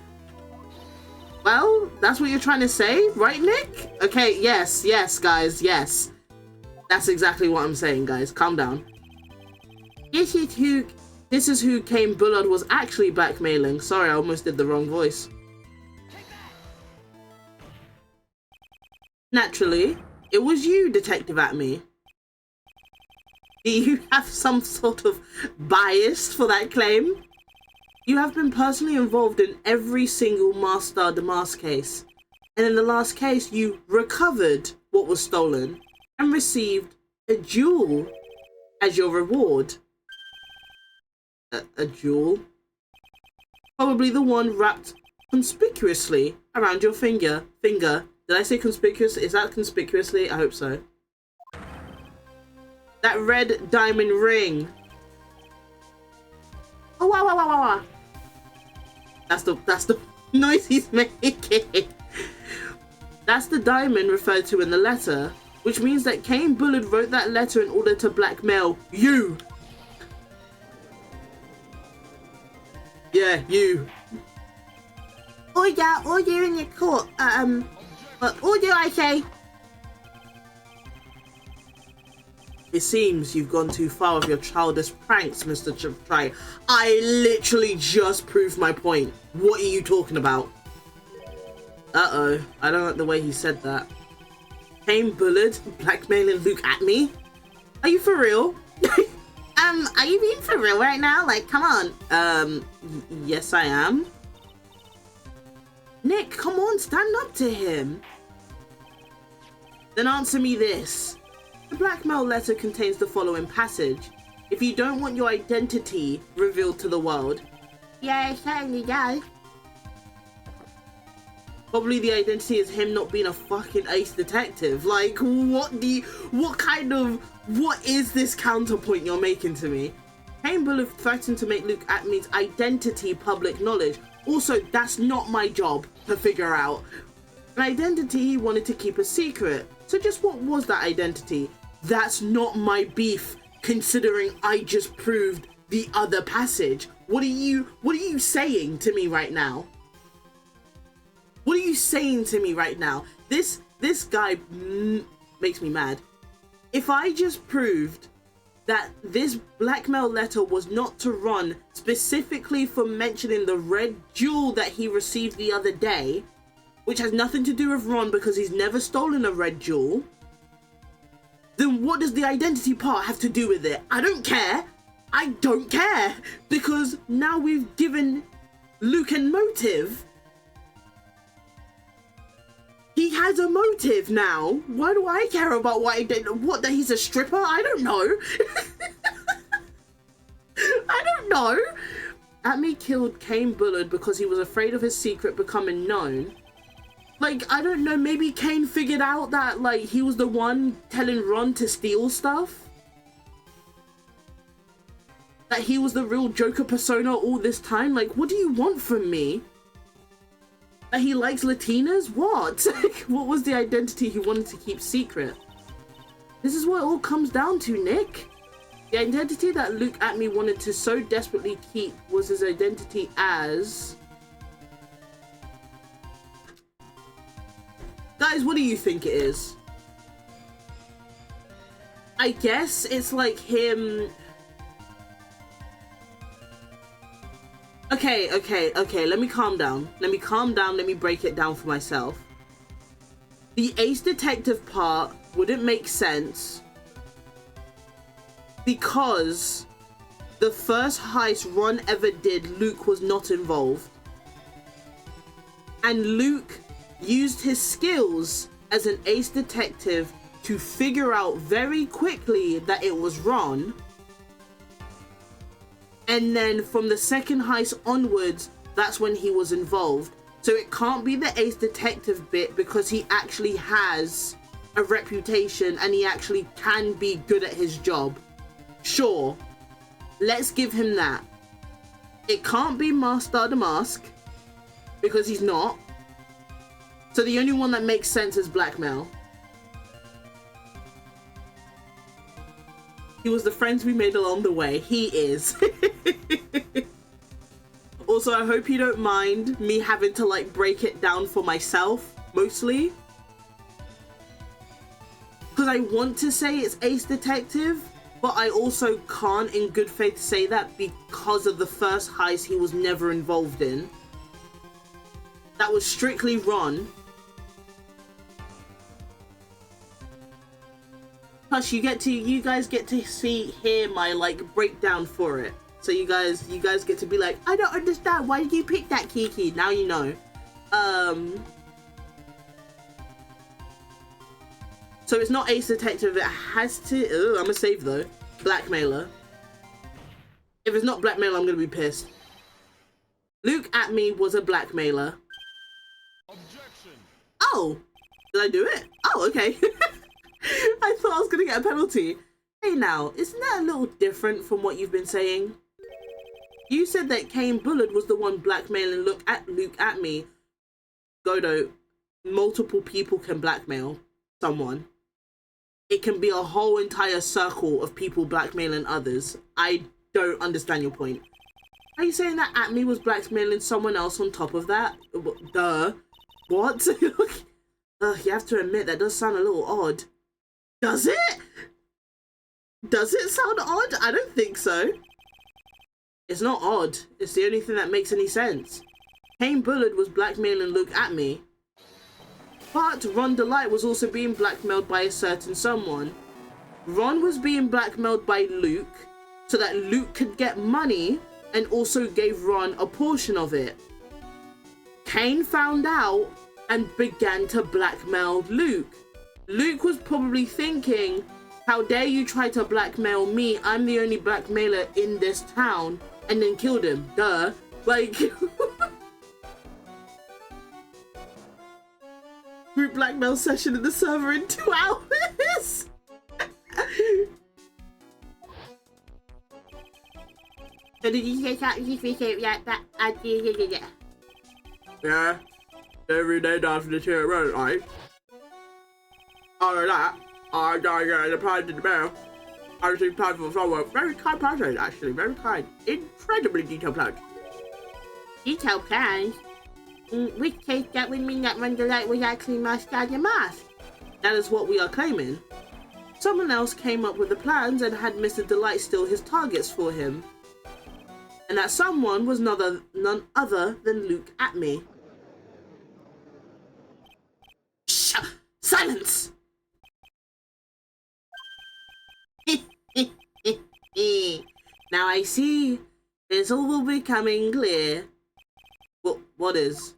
Well, that's what you're trying to say, right, Nick? Okay, yes, guys, yes. That's exactly what I'm saying, guys. Calm down. This is who Kane Bullard was actually blackmailing. Sorry, I almost did the wrong voice. Naturally, it was you, Detective Atme. Do you have some sort of bias for that claim? You have been personally involved in every single Master the Mask case. And in the last case, you recovered what was stolen and received a jewel as your reward. A jewel? Probably the one wrapped conspicuously around your finger. Did I say conspicuous? Is that conspicuously? I hope so. That red diamond ring. Oh, wow. That's the noise he's making. That's the diamond referred to in the letter, which means that Kane Bullard wrote that letter in order to blackmail you. Yeah, you. Order in your court. Order, I say. It seems you've gone too far with your childish pranks, Mr. Try. I literally just proved my point. What are you talking about? Uh-oh. I don't like the way he said that. Kane Bullard blackmailing Luke Atme? Are you for real? Are you being for real right now? Like, come on. Yes, I am. Nick, come on, stand up to him. Then answer me this. The blackmail letter contains the following passage. If you don't want your identity revealed to the world. Yeah, it certainly does. Probably the identity is him not being a fucking ace detective. Like, what is this counterpoint you're making to me? Kane Bullard threatened to make Luke Atme's identity public knowledge. Also, that's not my job to figure out. An identity he wanted to keep a secret. So just what was that identity? That's not my beef, considering I just proved the other passage. What are you saying to me right now? What are you saying to me right now? This guy makes me mad. If I just proved that this blackmail letter was not to Ron specifically for mentioning the red jewel that he received the other day, which has nothing to do with Ron because he's never stolen a red jewel, then what does the identity part have to do with it? I don't care. I don't care. Because now we've given Luke a motive. He has a motive now. Why do I care about what he did? What, that he's a stripper? I don't know. I don't know. Atme killed Kane Bullard because he was afraid of his secret becoming known. Like, I don't know, maybe Kane figured out that, like, he was the one telling Ron to steal stuff? That he was the real Joker persona all this time? Like, what do you want from me? That he likes Latinas? What? What was the identity he wanted to keep secret? This is what it all comes down to, Nick. The identity that Luke Atme wanted to so desperately keep was his identity as... Guys, what do you think it is? I guess it's like him... Okay, let me calm down. Let me break it down for myself. The ace detective part wouldn't make sense because the first heist Ron ever did, Luke was not involved. And Luke used his skills as an ace detective to figure out very quickly that it was Ron. And then from the second heist onwards, that's when he was involved. So it can't be the ace detective bit because he actually has a reputation and he actually can be good at his job. Sure, let's give him that. It can't be Master the Mask because he's not. So the only one that makes sense is blackmail. He was the friends we made along the way. He is. Also, I hope you don't mind me having to like break it down for myself, mostly. Because I want to say it's Ace Detective, but I also can't in good faith say that because of the first heist he was never involved in. That was strictly Ron. Plus you guys get to hear my like breakdown for it. So you guys get to be like, I don't understand, why did you pick that, Kiki? Now you know. So it's not Ace Detective, it has to, I'm gonna save though. Blackmailer. If it's not Blackmailer, I'm gonna be pissed. Luke at me was a blackmailer. Objection. Oh, did I do it? Oh, okay. I thought I was gonna get a penalty. Hey now, isn't that a little different from what you've been saying? You said that Kane Bullard was the one blackmailing Luke at me. Godo, multiple people can blackmail someone. It can be a whole entire circle of people blackmailing others. I don't understand your point. Are you saying that at me was blackmailing someone else on top of that? Duh. What? You have to admit, that does sound a little odd. Does it? Does it sound odd? I don't think so. It's not odd. It's the only thing that makes any sense. Kane Bullard was blackmailing Luke at me. But Ron DeLite was also being blackmailed by a certain someone. Ron was being blackmailed by Luke so that Luke could get money and also gave Ron a portion of it. Kane found out and began to blackmail Luke. Luke was probably thinking, how dare you try to blackmail me? I'm the only blackmailer in this town, and then killed him. Duh. Like... Group blackmail session in the server in 2 hours. So did you say that? Yeah. Every day after the chair road, right? Other than that, I got the prize in the mail. I received time from someone. Very kind person, actually. Very kind. Incredibly detailed plan. Detailed plans? In which case, that would mean that Ron DeLite was actually Master the Mask. That is what we are claiming. Someone else came up with the plans and had Mr. DeLite steal his targets for him. And that someone was none other than Luke at me. Shh! Silence! Now I see. It's all becoming clear. What is?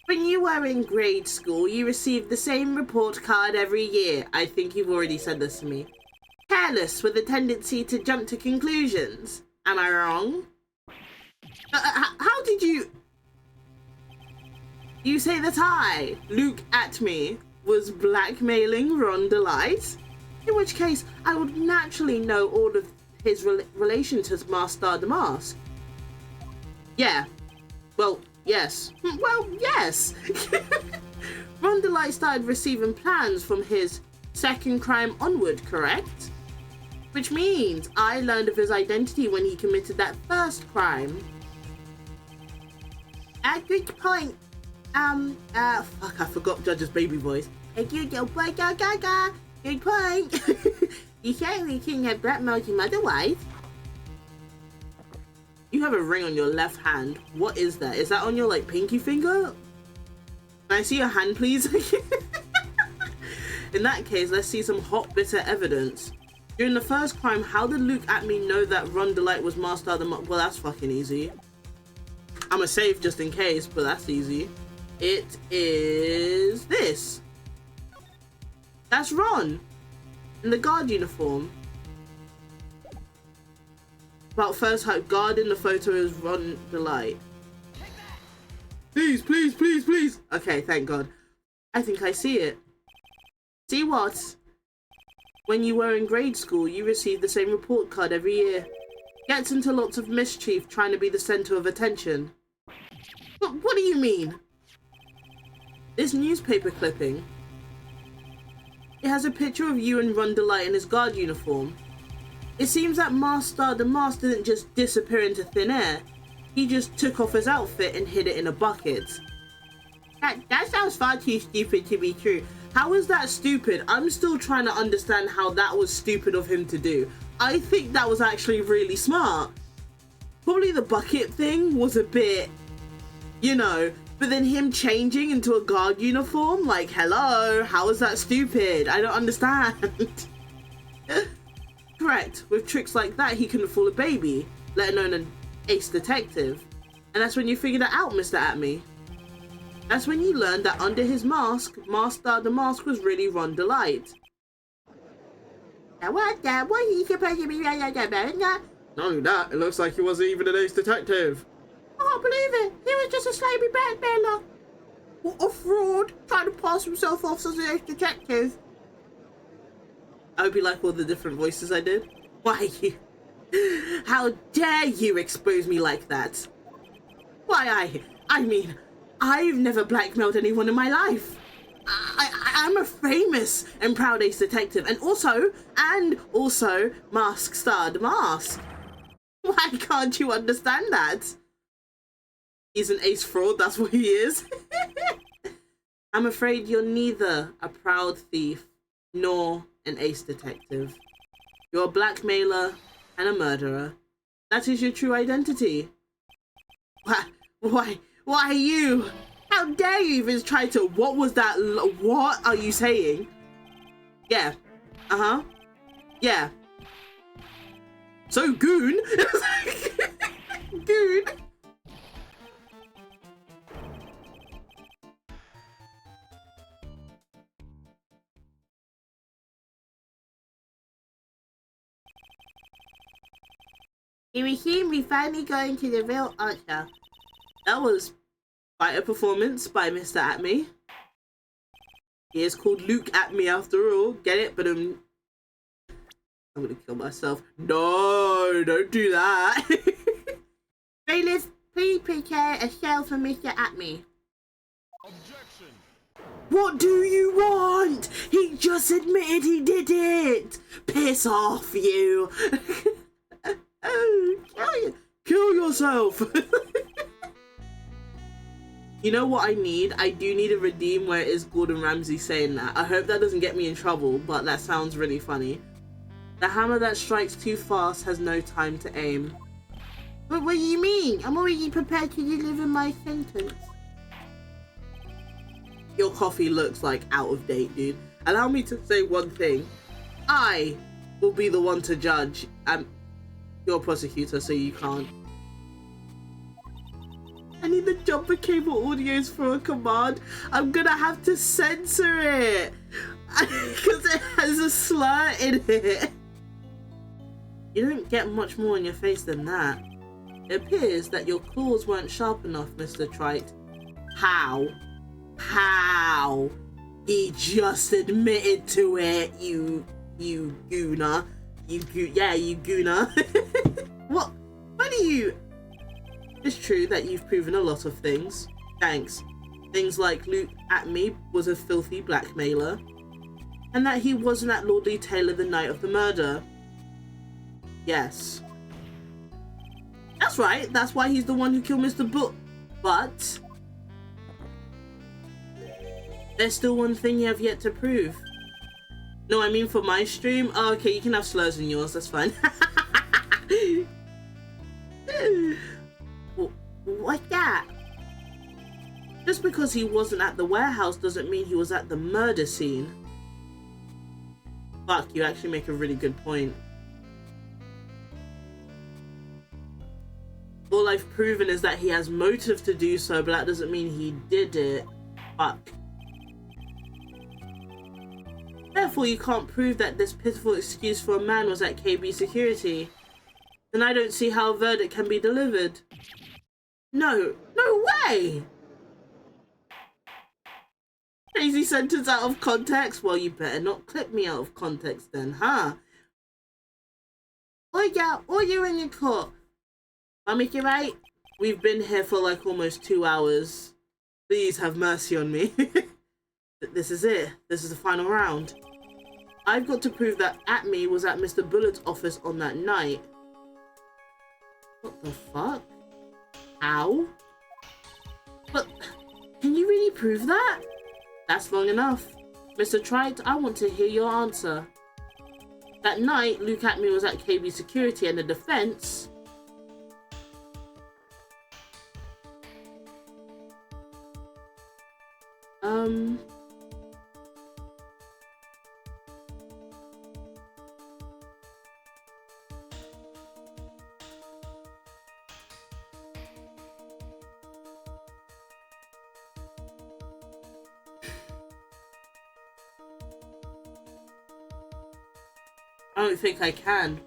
When you were in grade school, you received the same report card every year. I think you've already said this to me. Careless with a tendency to jump to conclusions. Am I wrong? How did you... You say that I, Luke at me, was blackmailing Ron DeLite? In which case, I would naturally know all of his relation to Master the Mask. Yeah. Well, yes. Well, yes. Ron DeLite started receiving plans from his second crime onward, correct? Which means I learned of his identity when he committed that first crime. Good point. Fuck, I forgot Judge's baby voice. Good point. You certainly couldn't have blackmailed him otherwise. You have a ring on your left hand. What is that? Is that on your, like, pinky finger? Can I see your hand, please? In that case, let's see some hot, bitter evidence. During the first crime, how did Luke at me know that Ron DeLite was Master of the Mask? Well, that's fucking easy. I'm a save just in case, but that's easy. It is this. That's Ron. In the guard uniform. About first hype, guard in the photo is Ron DeLite. Please, please, please, please. Okay, thank God. I think I see it. See what? When you were in grade school, you received the same report card every year. Gets into lots of mischief, trying to be the center of attention. What do you mean? This newspaper clipping. It has a picture of you and Ron DeLite in his guard uniform. It seems that Master the Mask didn't just disappear into thin air. he just took off his outfit and hid it in a bucket. That sounds far too stupid to be true. How is that stupid? I'm still trying to understand how that was stupid of him to do. I think that was actually really smart. Probably the bucket thing was a bit, you know, but then him changing into a guard uniform, like, hello, how is that stupid? I don't understand. Correct, with tricks like that, he couldn't fool a baby, let alone an ace detective. And that's when you figured it out, Mr. Atme. That's when you learned that under his mask, Master the Mask was really Ron Delight. What are you supposed to be running about? Not only that, it looks like he wasn't even an ace detective. I can't believe it. He was just a slavery blackmailer. What a fraud, trying to pass himself off as an ace detective. I hope you like all the different voices I did. Why, you... How dare you expose me like that? Why, I mean, I've never blackmailed anyone in my life. I'm a famous and proud ace detective, and also Mask Star the Mask. Why can't you understand that? He's an ace fraud, that's what he is. I'm afraid you're neither a proud thief nor an ace detective. You're a blackmailer and a murderer. That is your true identity. Why you? How dare you even try to, what was that, what are you saying? Yeah, yeah. So goon? Goon? We finally going to the real answer. That was quite a performance by Mr. Atme. He is called Luke Atme after all. Get it? But I'm gonna kill myself. No, don't do that. Bailiff, please prepare a shell for Mr. Atme. Objection. What do you want? He just admitted he did it. Piss off, you. Kill yourself. You know what I need? I do need a redeem where it is Gordon Ramsay saying that. I hope that doesn't get me in trouble, but that sounds really funny. The hammer that strikes too fast has no time to aim. But what do you mean? I'm already prepared to deliver my sentence. Your coffee looks like out of date, dude. Allow me to say one thing. I will be the one to judge. You're a prosecutor, so you can't. I need the jumper cable audios for a command. I'm gonna have to censor it because it has a slur in it. You don't get much more in your face than that. It appears that your claws weren't sharp enough, Mr. Trite. How? How? He just admitted to it, you gooner. You gooner. What? Why do you... It's true that you've proven a lot of things. Thanks. Things like Luke Atme was a filthy blackmailer, and that he wasn't at Lordly Taylor the night of the murder. Yes. That's right, that's why he's the one who killed Mr. Book. But there's still one thing you have yet to prove. No, I mean for my stream. Oh, okay, you can have slurs in yours, that's fine. What's that? Just because he wasn't at the warehouse doesn't mean he was at the murder scene. Fuck, you actually make a really good point. All I've proven is that he has motive to do so, but that doesn't mean he did it. Fuck. Therefore, you can't prove that this pitiful excuse for a man was at KB security. Then I don't see how a verdict can be delivered. No way! Crazy sentence out of context? Well, you better not clip me out of context then, huh? Oh yeah, or you're in the court. Mummy, you right? We've been here for like almost 2 hours. Please have mercy on me. This is it. This is the final round. I've got to prove that Atme was at Mr. Bullett's office on that night. What the fuck? How? But can you really prove that? That's long enough. Mr. Trite, I want to hear your answer. That night, Luke Acme was at KB Security and the defense... I don't think I can.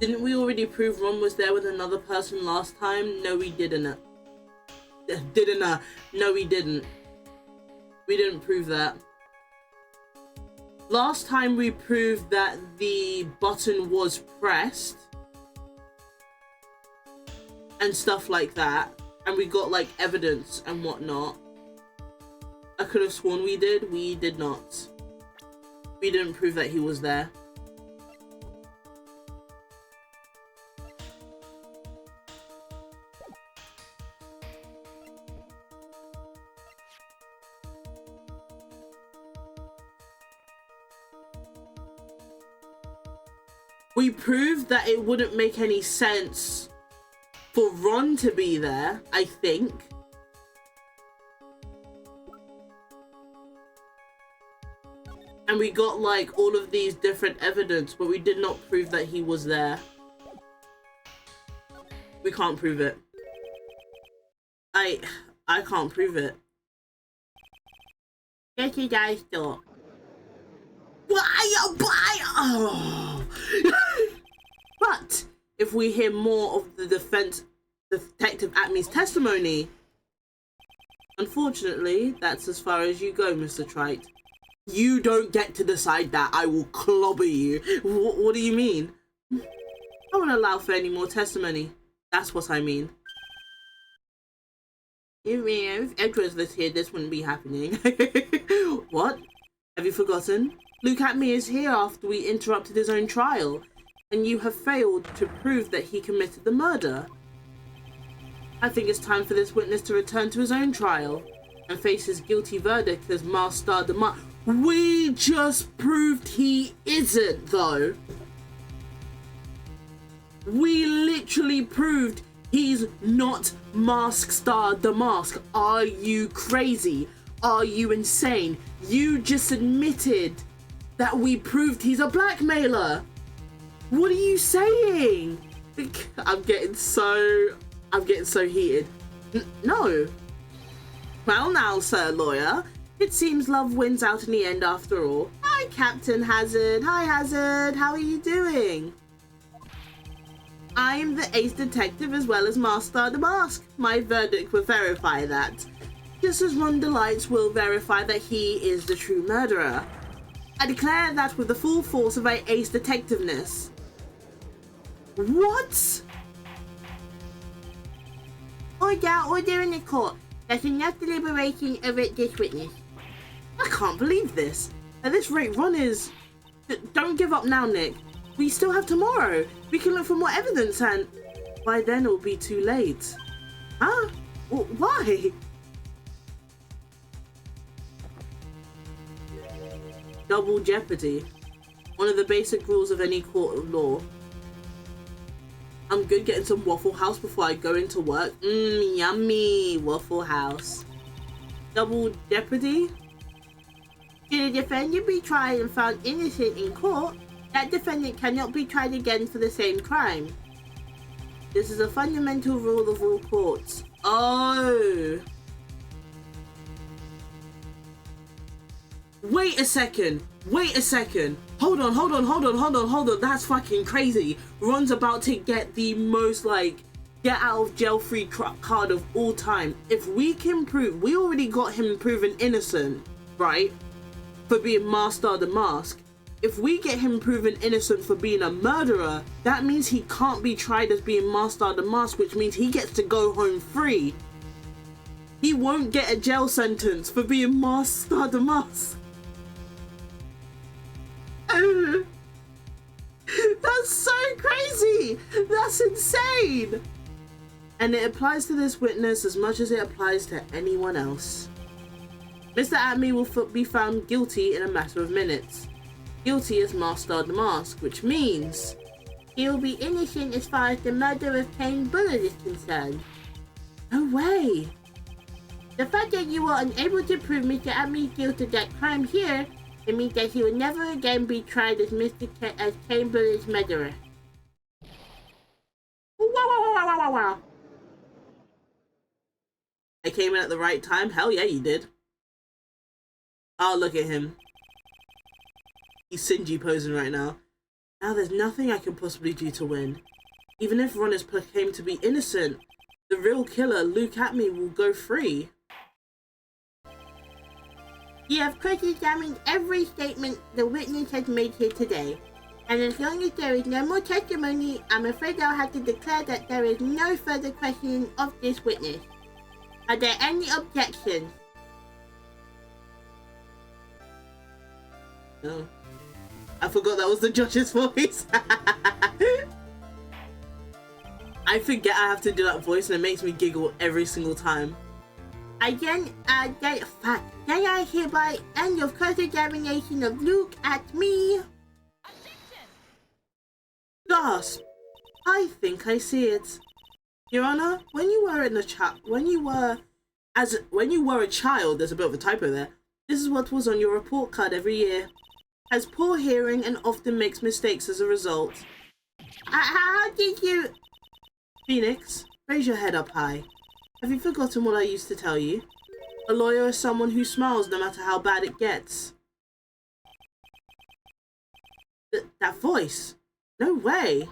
Didn't we already prove Ron was there with another person last time? No, we didn't. No, we didn't. We didn't prove that. Last time we proved that the button was pressed and stuff like that, and we got like evidence and whatnot. I could have sworn we did. We did not. We didn't prove that he was there. We proved that it wouldn't make any sense for Ron to be there, I think. And we got like all of these different evidence, but we did not prove that he was there. We can't prove it. I can't prove it. Yes, you guys do. But if we hear more of the Detective Acme's testimony, unfortunately, that's as far as you go, Mr. Trite. You don't get to decide that. I will clobber you. What do you mean? I won't allow for any more testimony. That's what I mean. If Edward was here, this wouldn't be happening. What? Have you forgotten? Luke Acme is here after we interrupted his own trial, and you have failed to prove that he committed the murder. I think it's time for this witness to return to his own trial and face his guilty verdict as Master de Mask. We just proved he isn't, though. We literally proved he's not Mask Star the Mask. Are you crazy? Are you insane? You just admitted that we proved he's a blackmailer. What are you saying? I'm getting so heated. No. Well now, Sir Lawyer, it seems love wins out in the end after all. Hi, Captain Hazard. Hi, Hazard. How are you doing? I'm the ace detective as well as Master the Mask. My verdict will verify that. Just as Ron Delights will verify that he is the true murderer. I declare that with the full force of my ace detectiveness. What? Order in the court. There's enough deliberation of this witness. I can't believe this. At this rate, Ron is... Don't give up now, Nick. We still have tomorrow. We can look for more evidence and... By then it'll be too late. Huh? Why? Double jeopardy. One of the basic rules of any court of law. I'm good getting some Waffle House before I go into work. Yummy Waffle House. Double jeopardy? Should a defendant be tried and found innocent in court, that defendant cannot be tried again for the same crime. This is a fundamental rule of all courts. Oh. Wait a second. Hold on. That's fucking crazy. Ron's about to get the most, like, get out of jail free card of all time. If we can prove, we already got him proven innocent, right? For being Master the Mask. If we get him proven innocent for being a murderer, that means he can't be tried as being Master the Mask, which means he gets to go home free. He won't get a jail sentence for being Master the Mask. That's so crazy! That's insane! And it applies to this witness as much as it applies to anyone else. Mr. Atme will be found guilty in a matter of minutes. Guilty as Master the Mask, which means he'll be innocent as far as the murder of Kane Bullet is concerned. no way! The fact that you were unable to prove Mr. Atme's guilt of that crime here, it means that he will never again be tried as as Kane Bullet's murderer. Wow. I came in at the right time? Hell yeah, you did. Oh, look at him. He's Sinji posing right now. Now there's nothing I can possibly do to win. Even if Ron is proclaimed to be innocent, the real killer, Luke Atme, will go free. You have cross-examined every statement the witness has made here today. And as long as there is no more testimony, I'm afraid I'll have to declare that there is no further questioning of this witness. Are there any objections? No. I forgot that was the judge's voice. I forget I have to do that voice and it makes me giggle every single time. Then I hereby end your cross-examination of Luke Atme. Gasp! I think I see it. Your Honor, when you were a child, there's a bit of a typo there. This is what was on your report card every year. Has poor hearing and often makes mistakes as a result. How did you... Phoenix, raise your head up high. Have you forgotten what I used to tell you? A lawyer is someone who smiles no matter how bad it gets. That voice? No way.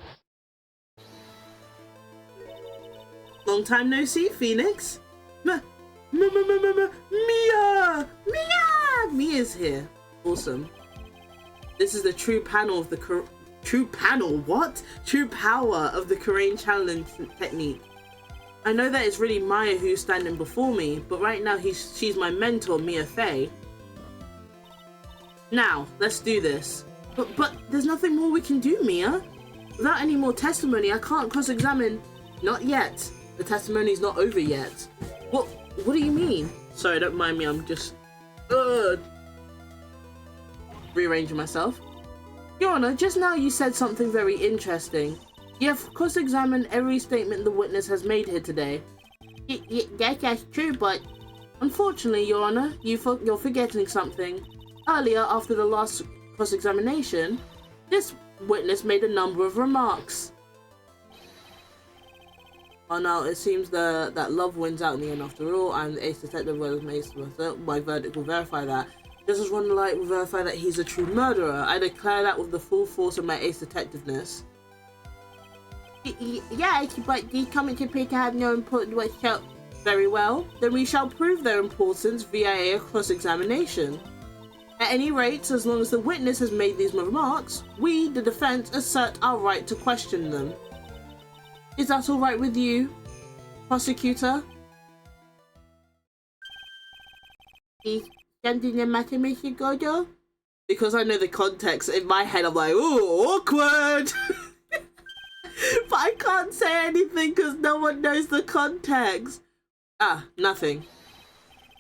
Long time no see, Phoenix. Mia! Mia's here. Awesome. This is the true power of the Karain challenge technique. I know that it's really Maya who's standing before me, but right now she's my mentor, Mia Fey. Now, let's do this. But there's nothing more we can do, Mia. Without any more testimony, I can't cross-examine. Not yet. The testimony's not over yet. What do you mean? Sorry, don't mind me, I'm just rearranging myself. Your Honor, just now you said something very interesting. You have cross-examined every statement the witness has made here today. That's true, but... Unfortunately, Your Honor, you're forgetting something. Earlier, after the last cross-examination, this witness made a number of remarks. Oh no, it seems that love wins out in the end after all, and the Ace Detective was made, my verdict will verify that. Just as one light will verify that he's a true murderer, I declare that with the full force of my Ace Detectiveness. Yes, but these comments appear to have no important words. Very well, then we shall prove their importance via a cross-examination. At any rate, as long as the witness has made these remarks, we, the defense, assert our right to question them. Is that all right with you, prosecutor? Is something the matter, Mr. Godo? Because I know the context, in my head I'm like, ooh, awkward! But I can't say anything because no one knows the context. Ah, nothing.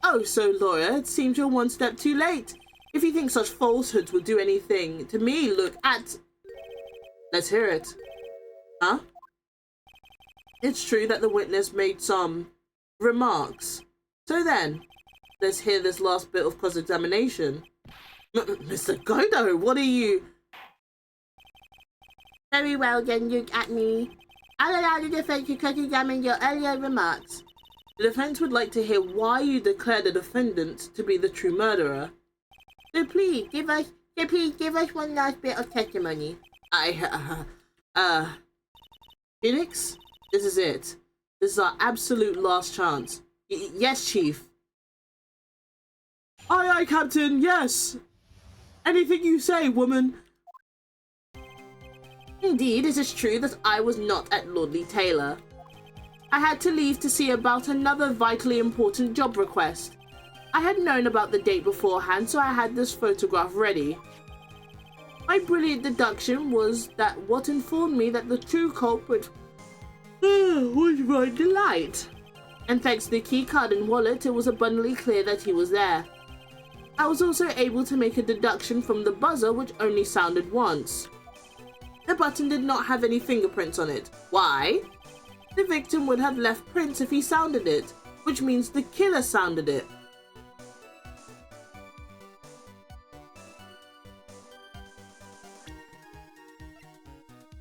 Oh, so lawyer, it seems you're one step too late. If you think such falsehoods will do anything to me, look at... Let's hear it. Huh? It's true that the witness made some remarks. So then, let's hear this last bit of cross-examination. Mr. Godo, what are you... Very well then, look at me. I'll allow the defense to cross-examine your earlier remarks. The defense would like to hear why you declare the defendant to be the true murderer. So please give us one last bit of testimony. Phoenix, this is it. This is our absolute last chance. Yes, Chief. Aye, Captain, yes. Anything you say, woman. Indeed, it is true that I was not at Lordly Taylor. I had to leave to see about another vitally important job request. I had known about the date beforehand, so I had this photograph ready. My brilliant deduction was that what informed me that the true culprit was Ron Delight. And thanks to the keycard and wallet, it was abundantly clear that he was there. I was also able to make a deduction from the buzzer, which only sounded once. The button did not have any fingerprints on it. Why? The victim would have left prints if he sounded it, which means the killer sounded it.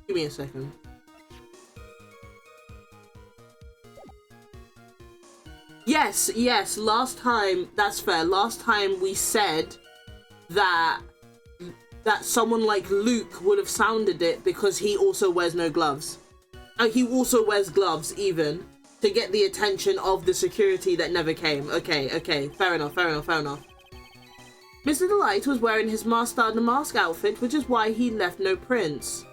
Give me a second. Yes, last time, that's fair. Last time we said that someone like Luke would have sounded it because he also wears no gloves. He also wears gloves even to get the attention of the security that never came. Okay, fair enough. Mr. Delight was wearing his master the mask outfit, which is why he left no prints.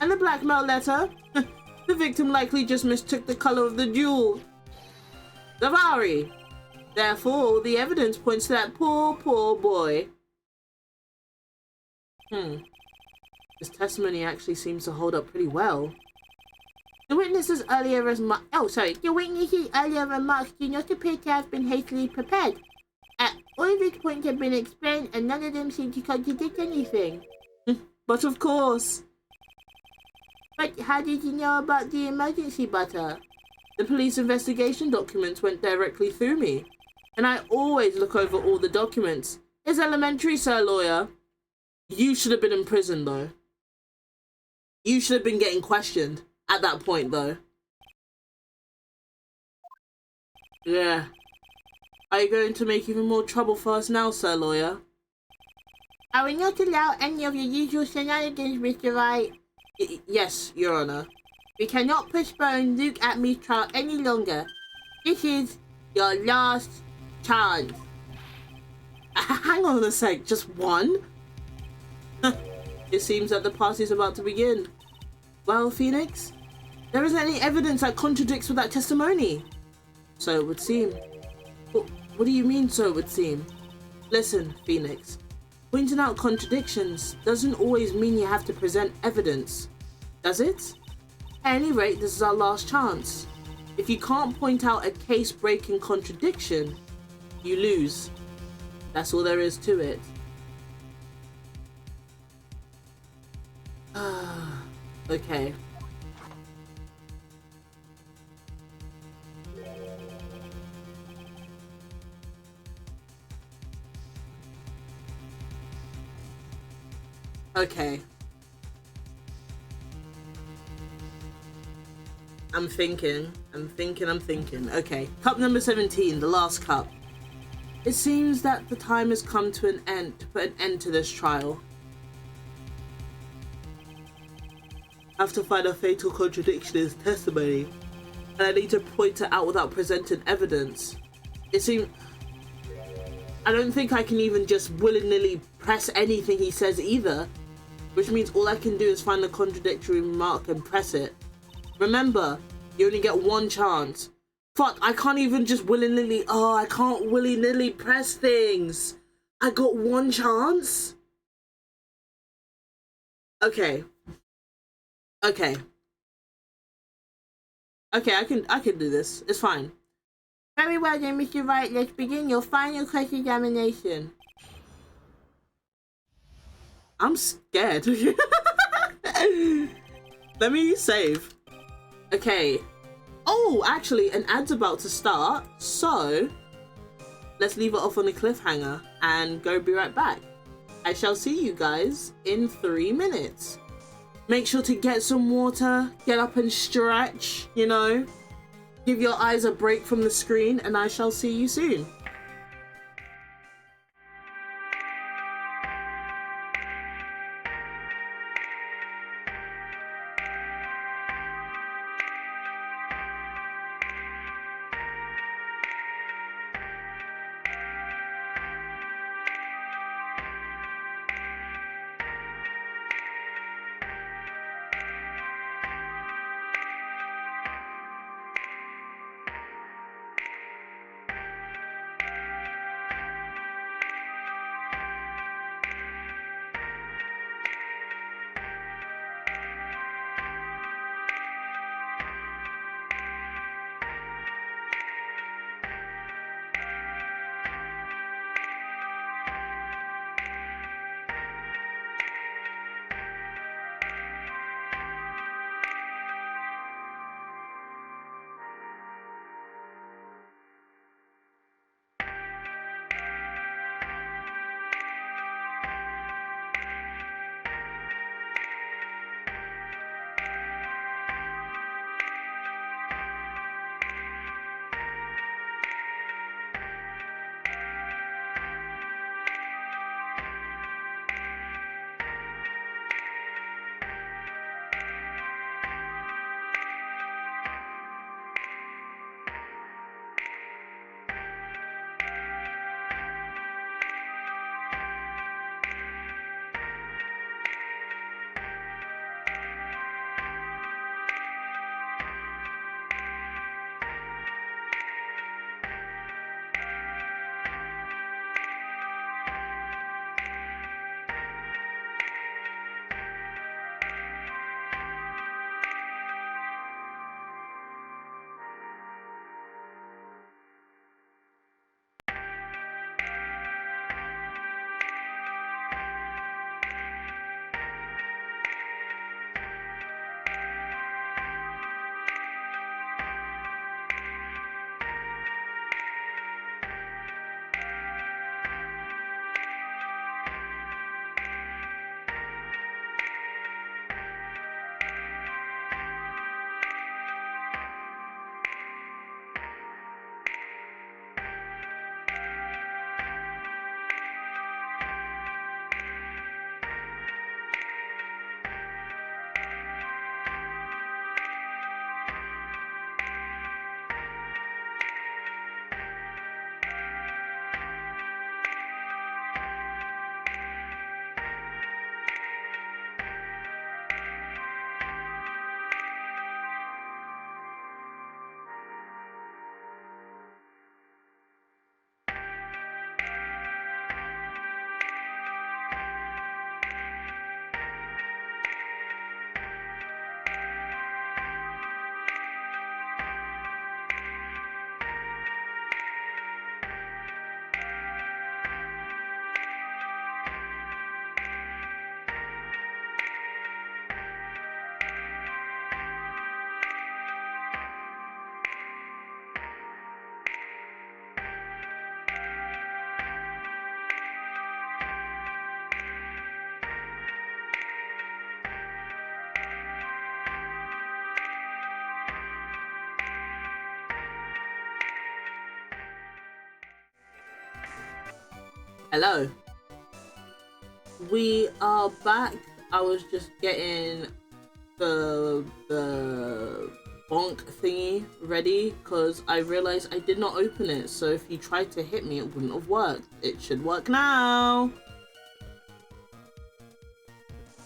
And the blackmail letter? The victim likely just mistook the color of the jewel. Davari. Therefore, the evidence points to that poor boy. His testimony actually seems to hold up pretty well. The witness's earlier remarks do not appear to have been hastily prepared. All of these points have been explained and none of them seem to contradict anything. But of course. But how did you know about the emergency butter? The police investigation documents went directly through me. And I always look over all the documents. It's elementary, sir, lawyer. You should have been in prison, though. You should have been getting questioned at that point, though. Yeah. Are you going to make even more trouble for us now, sir, lawyer? I will not allow any of your usual shenanigans, Mr. Wright. Yes, Your Honor. We cannot postpone Luke Atme's trial any longer. This is your last chance. Hang on a sec, just one? It seems that the party is about to begin. Well, Phoenix, there isn't any evidence that contradicts with that testimony. So it would seem. What do you mean, so it would seem? Listen, Phoenix. Pointing out contradictions doesn't always mean you have to present evidence, does it? At any rate, this is our last chance. If you can't point out a case-breaking contradiction, you lose. That's all there is to it. Okay. Okay. I'm thinking. Okay. Cup number 17, the last cup. It seems that the time has come to an end, to put an end to this trial. I have to find a fatal contradiction in his testimony, and I need to point it out without presenting evidence. It seems... I don't think I can even just willy-nilly press anything he says either, which means all I can do is find the contradictory remark and press it. Remember, you only get one chance. Fuck, I can't even just willy-nilly... Oh, I can't willy-nilly press things. I got one chance? Okay, I can do this. It's fine. Very well then, Mr. Wright. Let's begin your final cross-examination. I'm scared. Let me save. Okay. Oh, actually, an ad's about to start. So, let's leave it off on a cliffhanger and be right back. I shall see you guys in 3 minutes. Make sure to get some water, get up and stretch, you know. Give your eyes a break from the screen, and I shall see you soon. Hello. We are back. I was just getting the bonk thingy ready because I realized I did not open it. So if you tried to hit me, it wouldn't have worked. It should work now.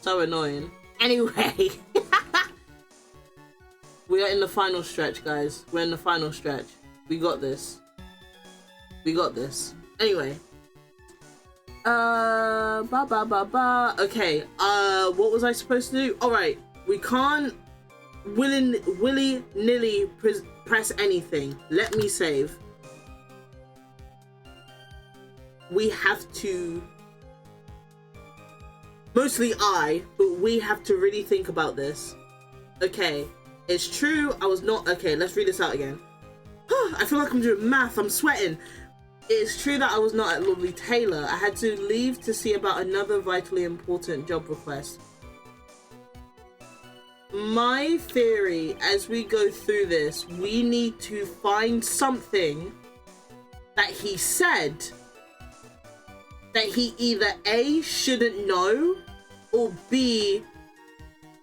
So annoying. Anyway. We are in the final stretch, guys. We're in the final stretch. We got this. We got this. Anyway. Okay, what was I supposed to do? Alright, we can't willy-nilly press anything. Let me save. We have to, mostly I, but we have to really think about this. Okay, it's true, I was not, okay, let's read this out again. I feel like I'm doing math, I'm sweating. It's true that I was not at Lovely Taylor. I had to leave to see about another vitally important job request. My theory, as we go through this, we need to find something that he said that he either A, shouldn't know, or B,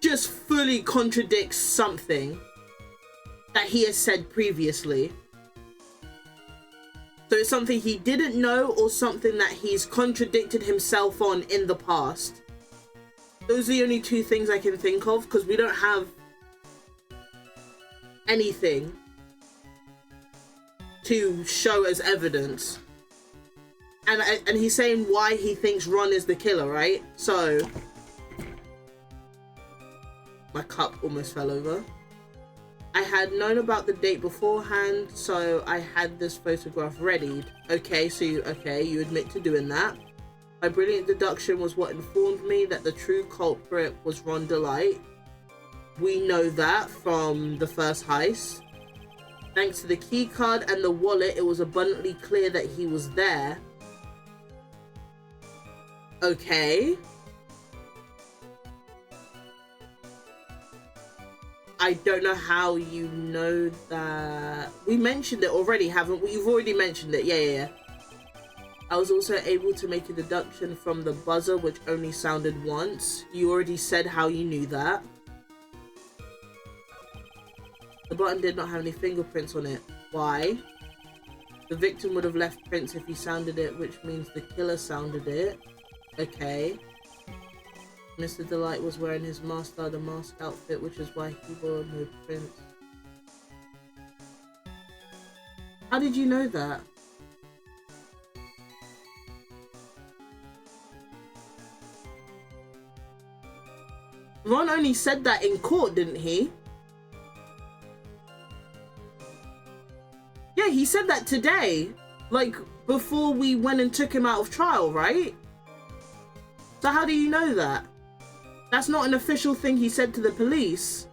just fully contradicts something that he has said previously. So it's something he didn't know or something that he's contradicted himself on in the past. Those are the only two things I can think of because we don't have anything to show as evidence. And he's saying why he thinks Ron is the killer, right? So my cup almost fell over. I had known about the date beforehand, so I had this photograph readied. Okay, so you admit to doing that. My brilliant deduction was what informed me that the true culprit was Ron Delight. We know that from the first heist. Thanks to the key card and the wallet, it was abundantly clear that he was there. Okay. I don't know how you know that. We mentioned it already, haven't we? You've already mentioned it. Yeah. I was also able to make a deduction from the buzzer, which only sounded once. You already said how you knew that. The button did not have any fingerprints on it. Why? The victim would have left prints if he sounded it, which means the killer sounded it. Okay. Mr. Delight was wearing his master the mask outfit, which is why he wore no prints. How did you know that? Ron only said that in court, didn't he? Yeah, he said that today. Like, before we went and took him out of trial, right? So how do you know that? That's not an official thing he said to the police.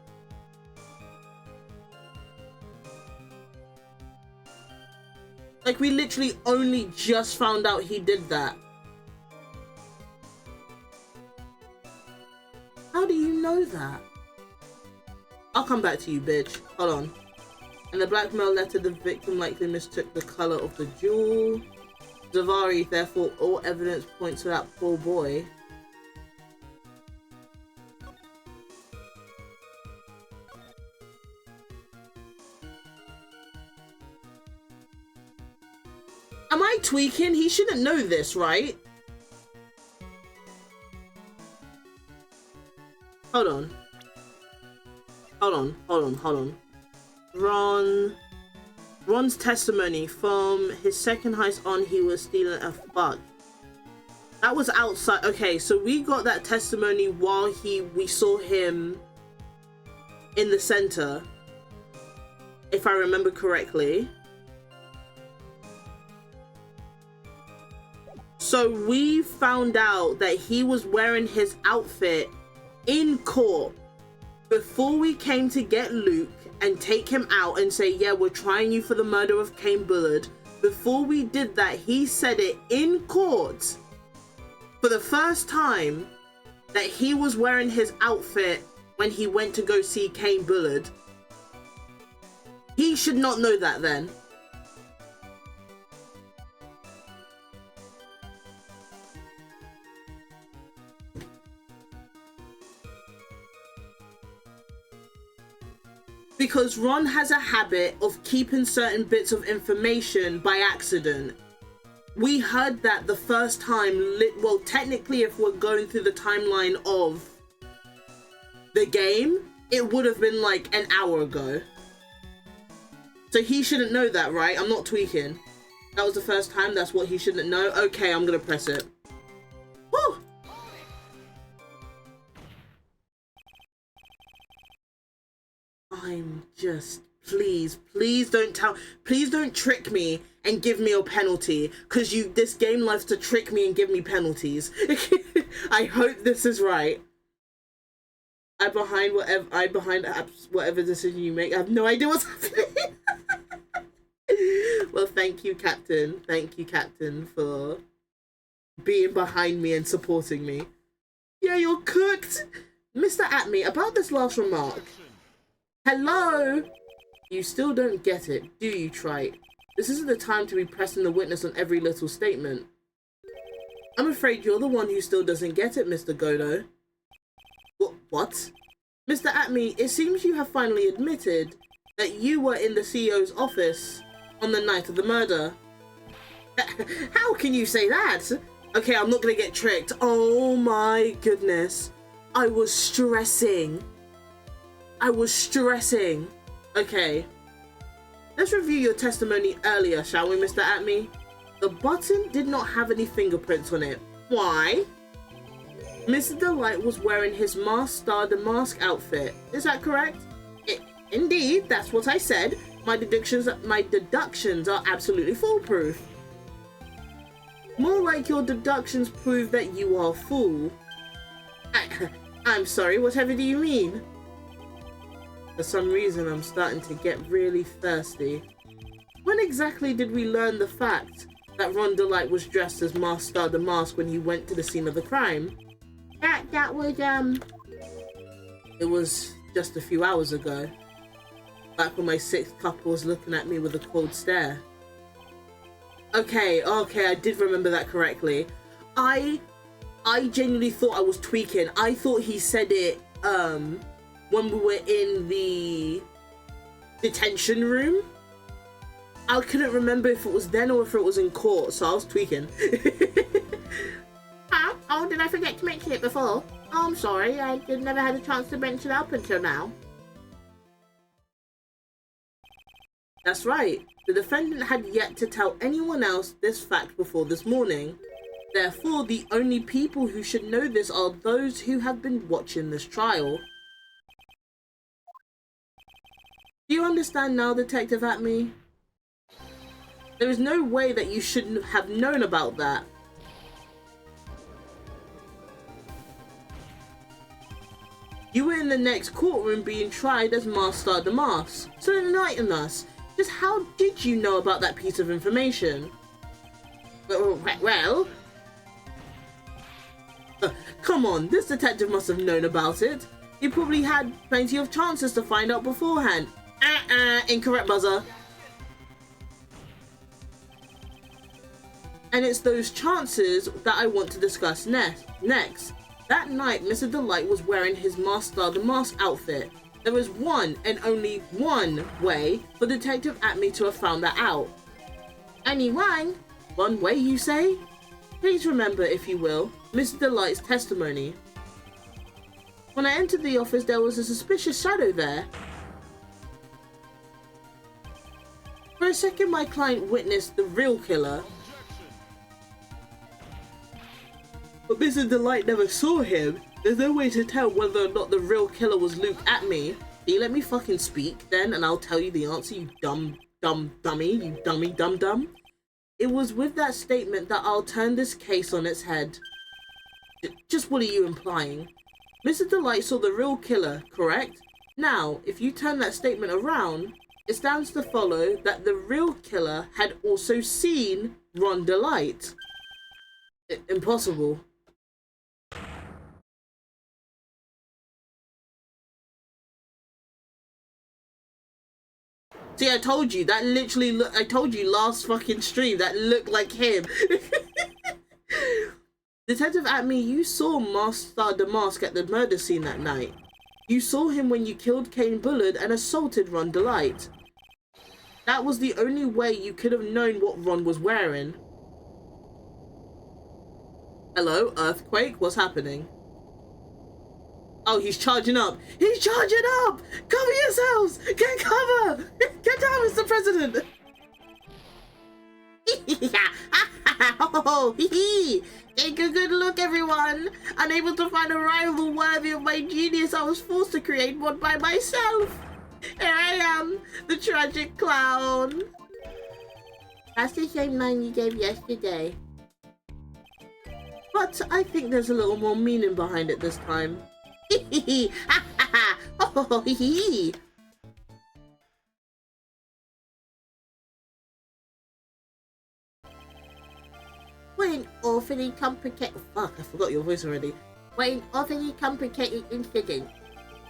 Like, we literally only just found out he did that. How do you know that? I'll come back to you, bitch. Hold on. And the blackmail letter, the victim likely mistook the color of the jewel. Zavari, therefore, all evidence points to that poor boy. Am I tweaking? He shouldn't know this, right? Hold on. Ron's testimony from his second heist on, he was stealing a fuck. That was outside. Okay, so we got that testimony while we saw him in the center, if I remember correctly. So we found out that he was wearing his outfit in court before we came to get Luke and take him out and say, yeah, we're trying you for the murder of Kane Bullard. Before we did that, he said it in court for the first time that he was wearing his outfit when he went to go see Kane Bullard. He should not know that then. Because Ron has a habit of keeping certain bits of information by accident. We heard that the first time, well, technically, if we're going through the timeline of the game, it would have been like an hour ago. So he shouldn't know that, right? I'm not tweaking. That was the first time, that's what he shouldn't know. Okay, I'm gonna press it. Woo! I'm just, please don't trick me and give me a penalty, because this game loves to trick me and give me penalties. I hope this is right. I behind whatever decision you make. I have no idea what's happening. Well, thank you, Captain. Thank you, Captain, for being behind me and supporting me. Yeah, you're cooked. Mr. Atme, about this last remark. Hello? You still don't get it, do you, Trite? This isn't the time to be pressing the witness on every little statement. I'm afraid you're the one who still doesn't get it, Mr. Godo. What? Mr. Atme, it seems you have finally admitted that you were in the CEO's office on the night of the murder. How can you say that? Okay, I'm not gonna get tricked. Oh my goodness. I was stressing. Okay. Let's review your testimony earlier, shall we, Mr. Atme? The button did not have any fingerprints on it. Why? Mr. Delight was wearing his Masked Star the Mask outfit. Is that correct? Indeed, that's what I said. My deductions are absolutely foolproof. More like your deductions prove that you are a fool. I'm sorry, whatever do you mean? For some reason, I'm starting to get really thirsty. When exactly did we learn the fact that Ron Delight was dressed as Masked Star the Mask when he went to the scene of the crime? That was, It was just a few hours ago. Back when my sixth couple was looking at me with a cold stare. Okay, I did remember that correctly. I genuinely thought I was tweaking. I thought he said it, when we were in the detention room. I couldn't remember if it was then or if it was in court, so I was tweaking. huh? Oh, did I forget to mention it before? Oh, I'm sorry, I never had a chance to mention it up until now. That's right. The defendant had yet to tell anyone else this fact before this morning. Therefore, the only people who should know this are those who have been watching this trial. Do you understand now, Detective Atme? There is no way that you shouldn't have known about that. You were in the next courtroom being tried as Masked Star the Mask, so enlighten us. Just how did you know about that piece of information? Well... come on, this detective must have known about it. He probably had plenty of chances to find out beforehand. Incorrect buzzer. And it's those chances that I want to discuss next. That night, Mr. Delight was wearing his Masked Star the Mask outfit. There is one and only one way for Detective Atme to have found that out. Only one? One way, you say? Please remember, if you will, Mr. Delight's testimony. When I entered the office, there was a suspicious shadow there. For a second, my client witnessed the real killer. But Mr. Delight never saw him. There's no way to tell whether or not the real killer was Luke Atme. Can you let me fucking speak then, and I'll tell you the answer, you dummy, you dummy. It was with that statement that I'll turn this case on its head. Just what are you implying? Mr. Delight saw the real killer, correct? Now, if you turn that statement around, it stands to follow that the real killer had also seen Ron Delight. Impossible. See, I told you, that literally I told you last fucking stream, that looked like him. Detective Atme, you saw Masked Star the Mask at the murder scene that night. You saw him when you killed Kane Bullard and assaulted Ron Delight. That was the only way you could have known what Ron was wearing. Hello, Earthquake? What's happening? Oh, he's charging up. He's charging up! Cover yourselves! Get cover! Get down, Mr. President! Oh, take a good look, everyone. Unable to find a rival worthy of my genius, I was forced to create one by myself. Here I am, the tragic clown. That's the same line you gave yesterday. But I think there's a little more meaning behind it this time. Oh, what an awfully complicated... Fuck, I forgot your voice already. What an awfully complicated incident.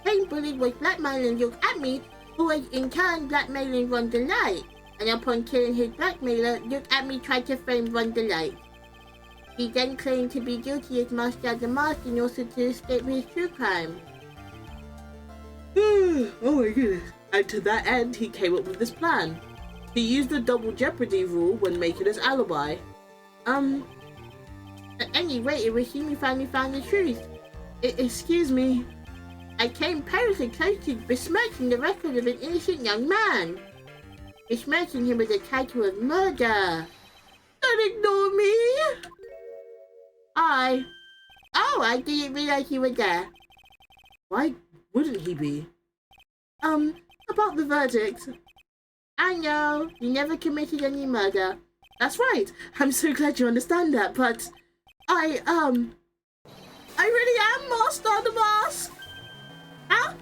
Kane Bullard was blackmailing Look at Me, who was in turn blackmailing Ron Delight. And upon killing his blackmailer, Look at Me tried to frame Ron Delight. He then claimed to be guilty as Master of the Mask in order to escape his true crime. Oh my goodness. And to that end, he came up with this plan. He used the double jeopardy rule when making his alibi. At any rate, it was him who finally found the truth. Excuse me. I came perilously close to besmirching the record of an innocent young man. Besmirching him with the title of murder. Don't ignore me! I didn't realize you were there. Why wouldn't he be? About the verdict. I know, you never committed any murder. That's right. I'm so glad you understand that, but I really am Master of the Mask. Huh?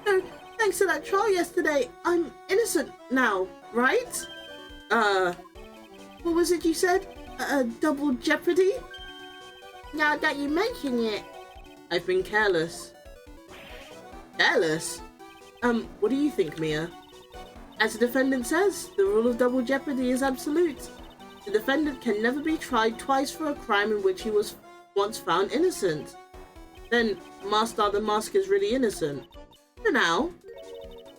No, thanks to that trial yesterday, I'm innocent now, right? What was it you said? Double jeopardy? Now that you mention it. I've been careless. Careless? What do you think, Mia? As the defendant says, the rule of double jeopardy is absolute. The defendant can never be tried twice for a crime in which he was once found innocent. Then, Master of the Mask is really innocent. For now.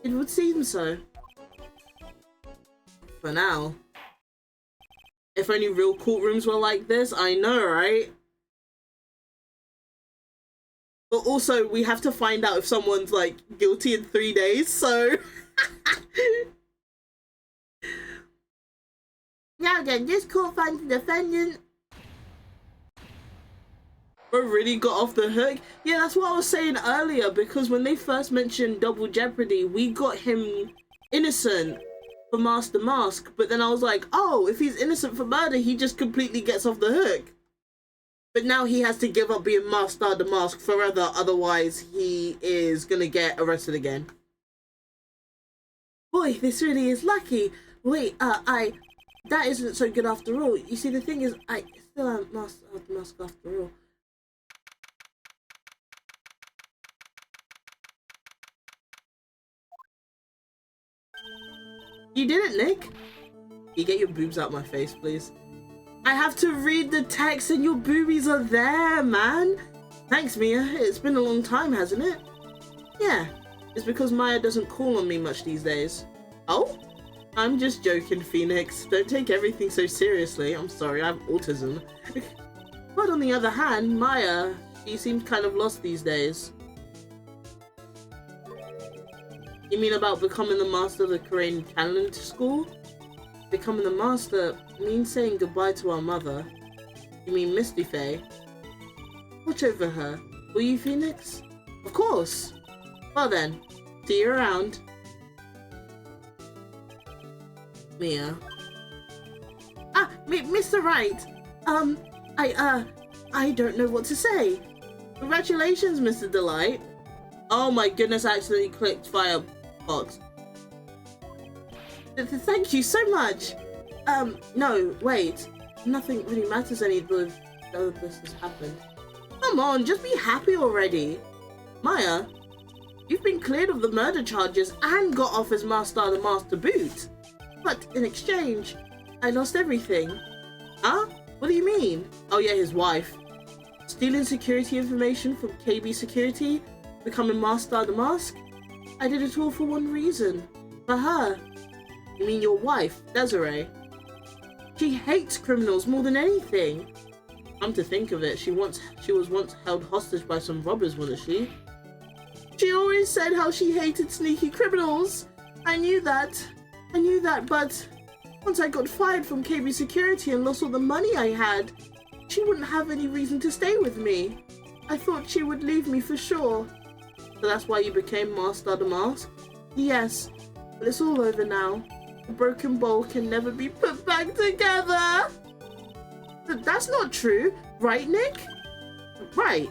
It would seem so. For now. If only real courtrooms were like this, I know, right? But also, we have to find out if someone's, like, guilty in 3 days, so... Now then, this court finds the defendant... Bro really got off the hook? Yeah, that's what I was saying earlier, because when they first mentioned double jeopardy, we got him innocent for Master Mask, but then I was like, oh, if he's innocent for murder, he just completely gets off the hook. But now he has to give up being Master of the Mask forever, otherwise he is gonna get arrested again. Boy, this really is lucky. Wait, that isn't so good after all. You see, the thing is, I still am Master of the Mask after all. You did it, Nick. You get your boobs out my face, please. I have to read the text and your boobies are there, man. Thanks, Mia. It's been a long time, hasn't it? Yeah, it's because Maya doesn't call on me much these days. Oh? I'm just joking, Phoenix. Don't take everything so seriously. I'm sorry, I have autism. But on the other hand, Maya, she seems kind of lost these days. You mean about becoming the master of the Korean talent school? Becoming the master means saying goodbye to our mother. You mean Misty Faye? Watch over her. Will you, Phoenix? Of course! Well then, see you around. Mia. Ah, Mr. Wright! I don't know what to say. Congratulations, Mr. Delight. Oh my goodness, I accidentally clicked Firebox. Thank you so much. No, wait. Nothing really matters any of this has happened. Come on, just be happy already. Maya, you've been cleared of the murder charges and got off as Master of the Mask to boot. But in exchange, I lost everything. Huh? What do you mean? Oh yeah, his wife. Stealing security information from KB Security? becoming Master of the Mask. I did it all for one reason. For her. You mean your wife, Desiree? She hates criminals more than anything. Come to think of it, she was once held hostage by some robbers, wasn't she? She always said how she hated sneaky criminals. I knew that, but once I got fired from KB Security and lost all the money I had, she wouldn't have any reason to stay with me. I thought she would leave me for sure. So that's why you became Master of the Mask? Yes, but it's all over now. The broken bowl can never be put back together. That's not true, right, Nick? Right.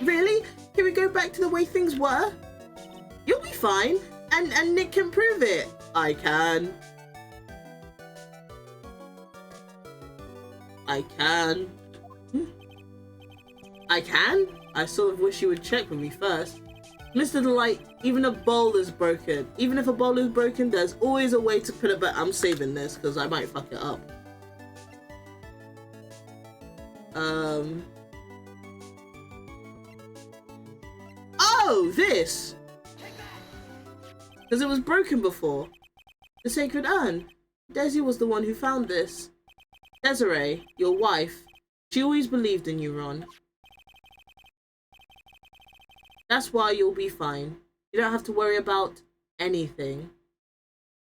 Really? Can we go back to the way things were? You'll be fine, and Nick can prove it. I can. I can. I can? I sort of wish you would check with me first. Mr. Delight, even a bowl is broken. Even if a bowl is broken, there's always a way to put it back. I'm saving this because I might fuck it up. Oh, this! Because it was broken before. The sacred urn. Desi was the one who found this. Desiree, your wife, she always believed in you, Ron. That's why you'll be fine. You don't have to worry about anything.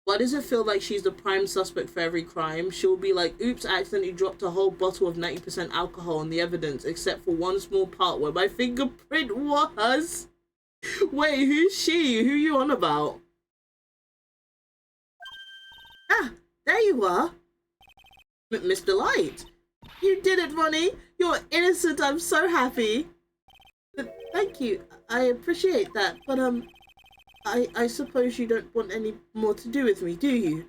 Why does it feel like she's the prime suspect for every crime? She'll be like, oops, I accidentally dropped a whole bottle of 90% alcohol on the evidence, except for one small part where my fingerprint was. Wait, who's she? Who you on about? Ah, there you are. Mr. Light. You did it, Ronnie. You're innocent. I'm so happy. Thank you. I appreciate that, but I suppose you don't want any more to do with me, do you?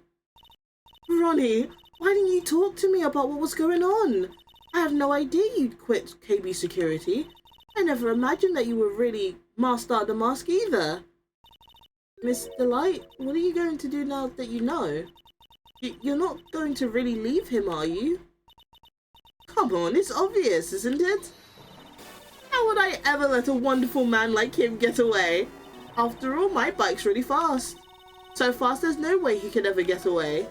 Ronnie, why didn't you talk to me about what was going on? I had no idea you'd quit KB Security. I never imagined that you were really Master of the Mask either. Miss Delight, what are you going to do now that you know? You're not going to really leave him, are you? Come on, it's obvious, isn't it? How would I ever let a wonderful man like him get away? After all, my bike's really fast. So fast there's no way he could ever get away.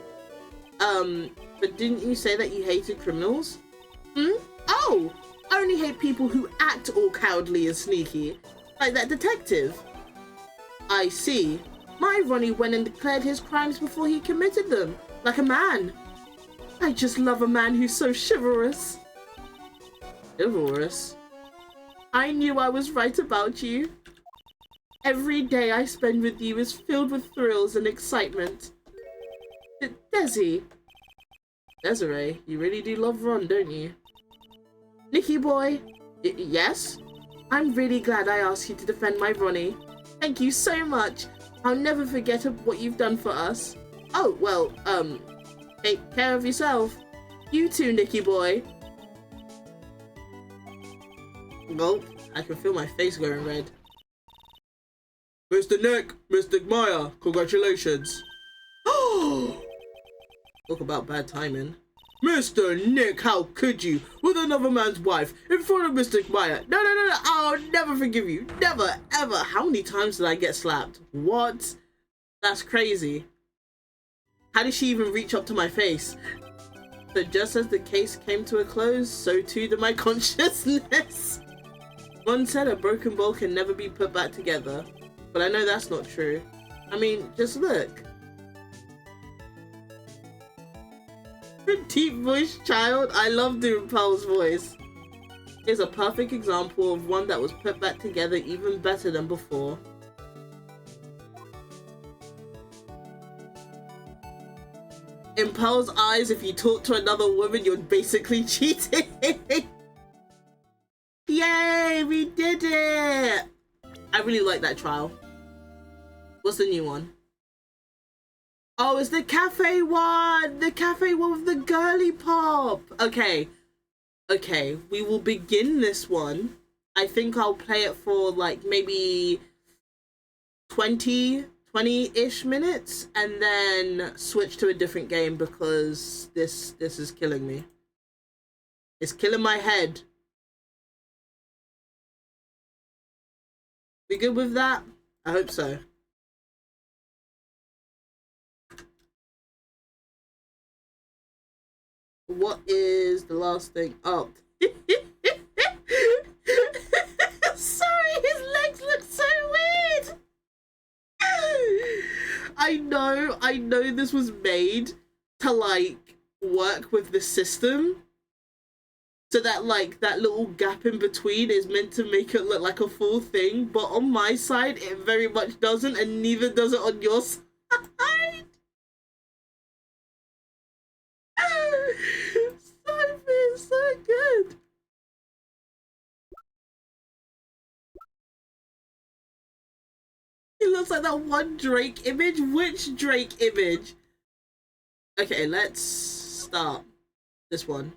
But didn't you say that you hated criminals? Oh! I only hate people who act all cowardly and sneaky. Like that detective. I see. My Ronnie went and declared his crimes before he committed them. Like a man. I just love a man who's so chivalrous. Chivalrous? I knew I was right about you. Every day I spend with you is filled with thrills and excitement. Desi. Desiree, you really do love Ron, don't you? Nicky boy. Yes? I'm really glad I asked you to defend my Ronnie. Thank you so much. I'll never forget what you've done for us. Oh, well, take care of yourself. You too, Nicky boy. Gulp. I can feel my face going red. Mr. Nick, Mr. Maya, congratulations. Talk about bad timing. Mr. Nick, how could you? With another man's wife, in front of Mr. Maya. No, I'll never forgive you. Never, ever. How many times did I get slapped? What? That's crazy. How did she even reach up to my face? So just as the case came to a close, so too did my consciousness. One said a broken bowl can never be put back together. But I know that's not true. I mean, just look. Deep voice child. I love doing Pearl's voice. Here's a perfect example of one that was put back together even better than before. In Pearl's eyes, if you talk to another woman, you're basically cheating. Yay, we did it! I really like that trial. What's the new one? Oh, it's the cafe one! The cafe one with the girly pop! Okay. Okay, we will begin this one. I think I'll play it for like maybe 20-ish minutes and then switch to a different game because this is killing me. It's killing my head. We good with that? I hope so. What is the last thing? Oh. Sorry, his legs look so weird. I know this was made to like work with the system. So that like that little gap in between is meant to make it look like a full thing, but on my side it very much doesn't, and neither does it on your side. So good. It looks like that one Drake image. Which Drake image? Okay, let's start this one.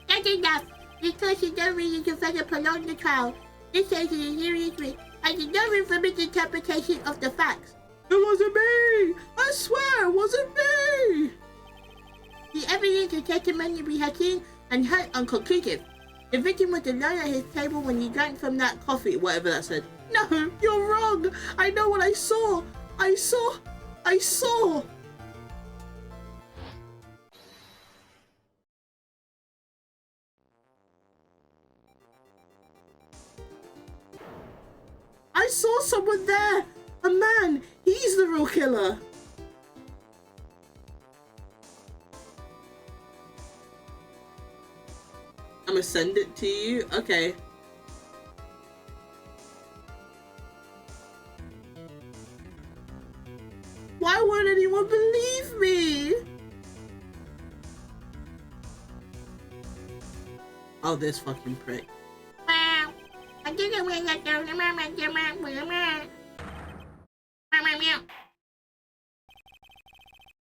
That's enough. Because you don't reason to further prolong the trial. This case is a serious risk, and there's no room for misinterpretation of the facts. It wasn't me! I swear it wasn't me! The evidence and testimony we have seen and heard are conclusive. The victim was alone at his table when he drank from that Coffee, whatever that said. No, you're wrong! I know what I saw! I saw! I saw someone there! A man! He's the real killer! I'm gonna send it to you? Okay. Why won't anyone believe me? Oh, this fucking prick. Wow. I didn't win that down.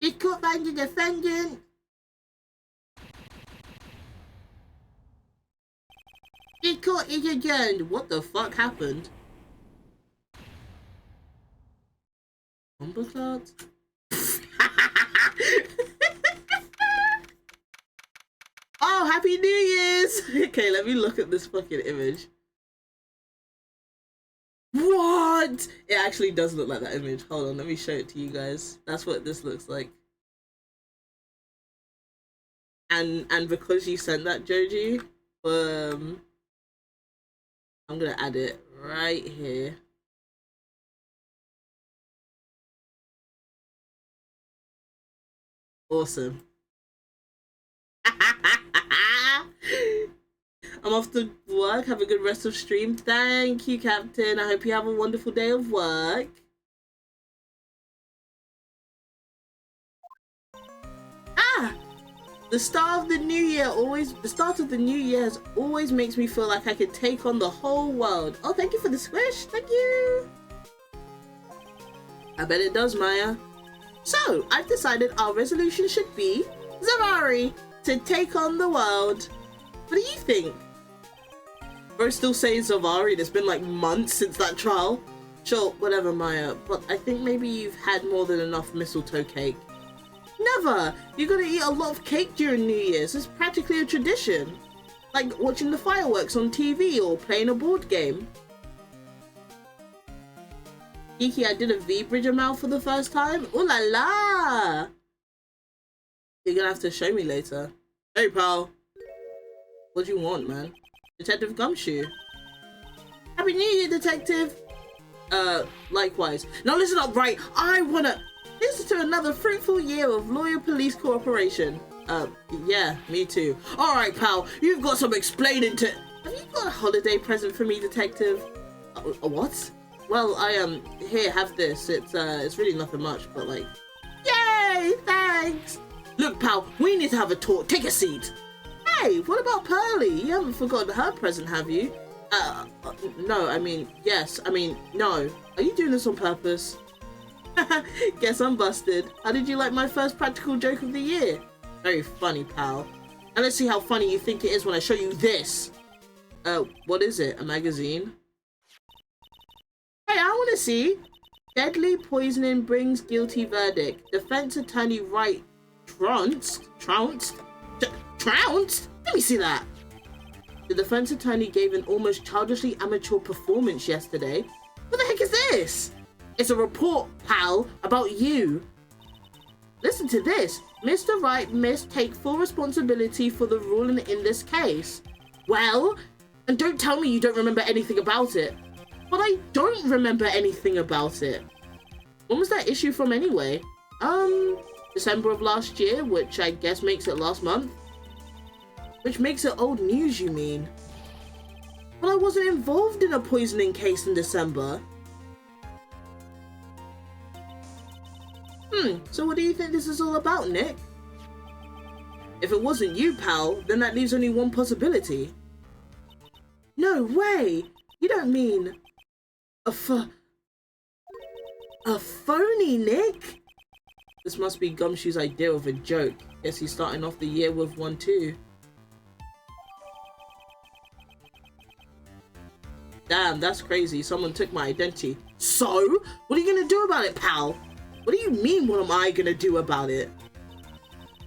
This court finds the defendant. This court is adjourned. What the fuck happened? Bomber clouds? Oh, Happy New Year's! Okay, let me look at this fucking image. What? It actually does look like that image. Hold on, let me show it to you guys. That's what this looks like. And because you sent that, Joji, I'm gonna add it right here. Awesome. I'm off to work. Have a good rest of stream. Thank you, Captain. I hope you have a wonderful day of work. Ah! The start of the new year always makes me feel like I could take on the whole world. Oh, thank you for the squish. Thank you. I bet it does, Maya. So, I've decided our resolution should be Zavari to take on the world. What do you think? Bro still saying Zavari. It's been like months since that trial. Sure, whatever, Maya. But I think maybe you've had more than enough mistletoe cake. Never! You're gonna eat a lot of cake during New Year's. It's practically a tradition. Like watching the fireworks on TV or playing a board game. Kiki, I did a V-Bridger mouth for the first time. Ooh la la! You're gonna have to show me later. Hey, pal. What do you want, man? Detective Gumshoe. Happy New Year, Detective! Likewise. Now listen up, right? I wanna... Listen to another fruitful year of loyal police cooperation. Yeah, me too. Alright, pal. You've got some explaining to... Have you got a holiday present for me, Detective? What? Well, here, have this. It's really nothing much, but like... Yay! Thanks! Look, pal, we need to have a talk. Take a seat. Hey, what about Pearly? You haven't forgotten her present, have you? No, I mean, yes. I mean, no. Are you doing this on purpose? Guess I'm busted. How did you like my first practical joke of the year? Very funny, pal. And let's see how funny you think it is when I show you this. What is it? A magazine? Hey, I want to see. Deadly poisoning brings guilty verdict. Defense attorney trounced? Let me see that. The defense attorney gave an almost childishly amateur performance yesterday. What the heck is this? It's a report, pal, about you. Listen to this. Mr. Wright must take full responsibility for the ruling in this case. Well, and don't tell me you don't remember anything about it. But I don't remember anything about it. When was that issue from anyway? December of last year, which I guess makes it last month. Which makes it old news, you mean? But I wasn't involved in a poisoning case in December. So what do you think this is all about, Nick? If it wasn't you, pal, then that leaves only one possibility. No way! You don't mean... a phony, Nick? This must be Gumshoe's idea of a joke. Guess he's starting off the year with one too. Damn, that's crazy. Someone took my identity. So? What are you gonna do about it, pal? What do you mean, what am I gonna do about it?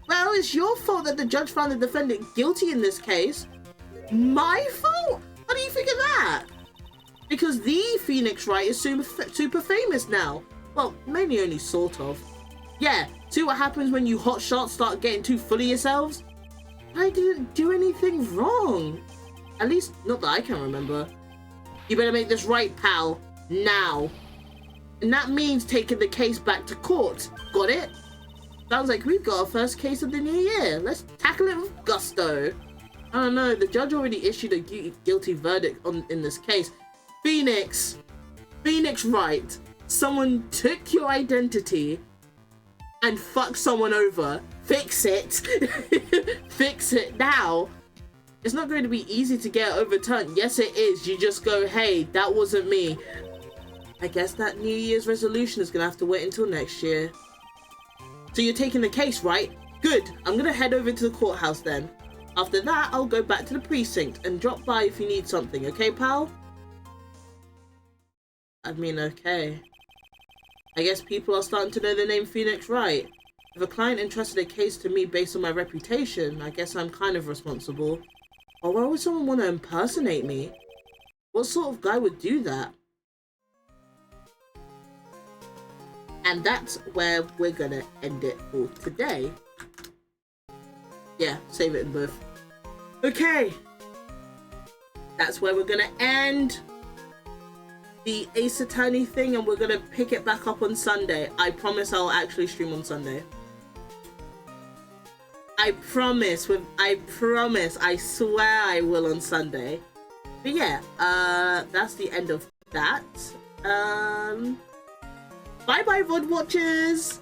Well, it's your fault that the judge found the defendant guilty in this case. My fault? How do you figure that? Because the Phoenix Wright is super famous now. Well, maybe only sort of. Yeah, see what happens when you hotshots start getting too full of yourselves? I didn't do anything wrong. At least, not that I can remember. You better make this right, pal. Now. And that means taking the case back to court. Got it? Sounds like we've got our first case of the new year. Let's tackle it with gusto. I don't know, the judge already issued a guilty verdict in this case. Phoenix Wright, someone took your identity and fucked someone over. Fix it. Fix it now. It's not going to be easy to get overturned. Yes, it is. You just go, hey, that wasn't me. I guess that New Year's resolution is going to have to wait until next year. So you're taking the case, right? Good. I'm going to head over to the courthouse then. After that, I'll go back to the precinct and drop by if you need something. Okay, pal? I mean, okay. I guess people are starting to know the name Phoenix Wright. If a client entrusted a case to me based on my reputation, I guess I'm kind of responsible. Or why would someone want to impersonate me? What sort of guy would do that? And that's where we're gonna end it for today. Yeah, save it in both. Okay. That's where we're gonna end the Ace Attorney thing, and we're gonna pick it back up on Sunday. I promise I'll actually stream on Sunday. I promise, I swear I will on Sunday. But yeah, that's the end of that. Bye bye VOD watchers!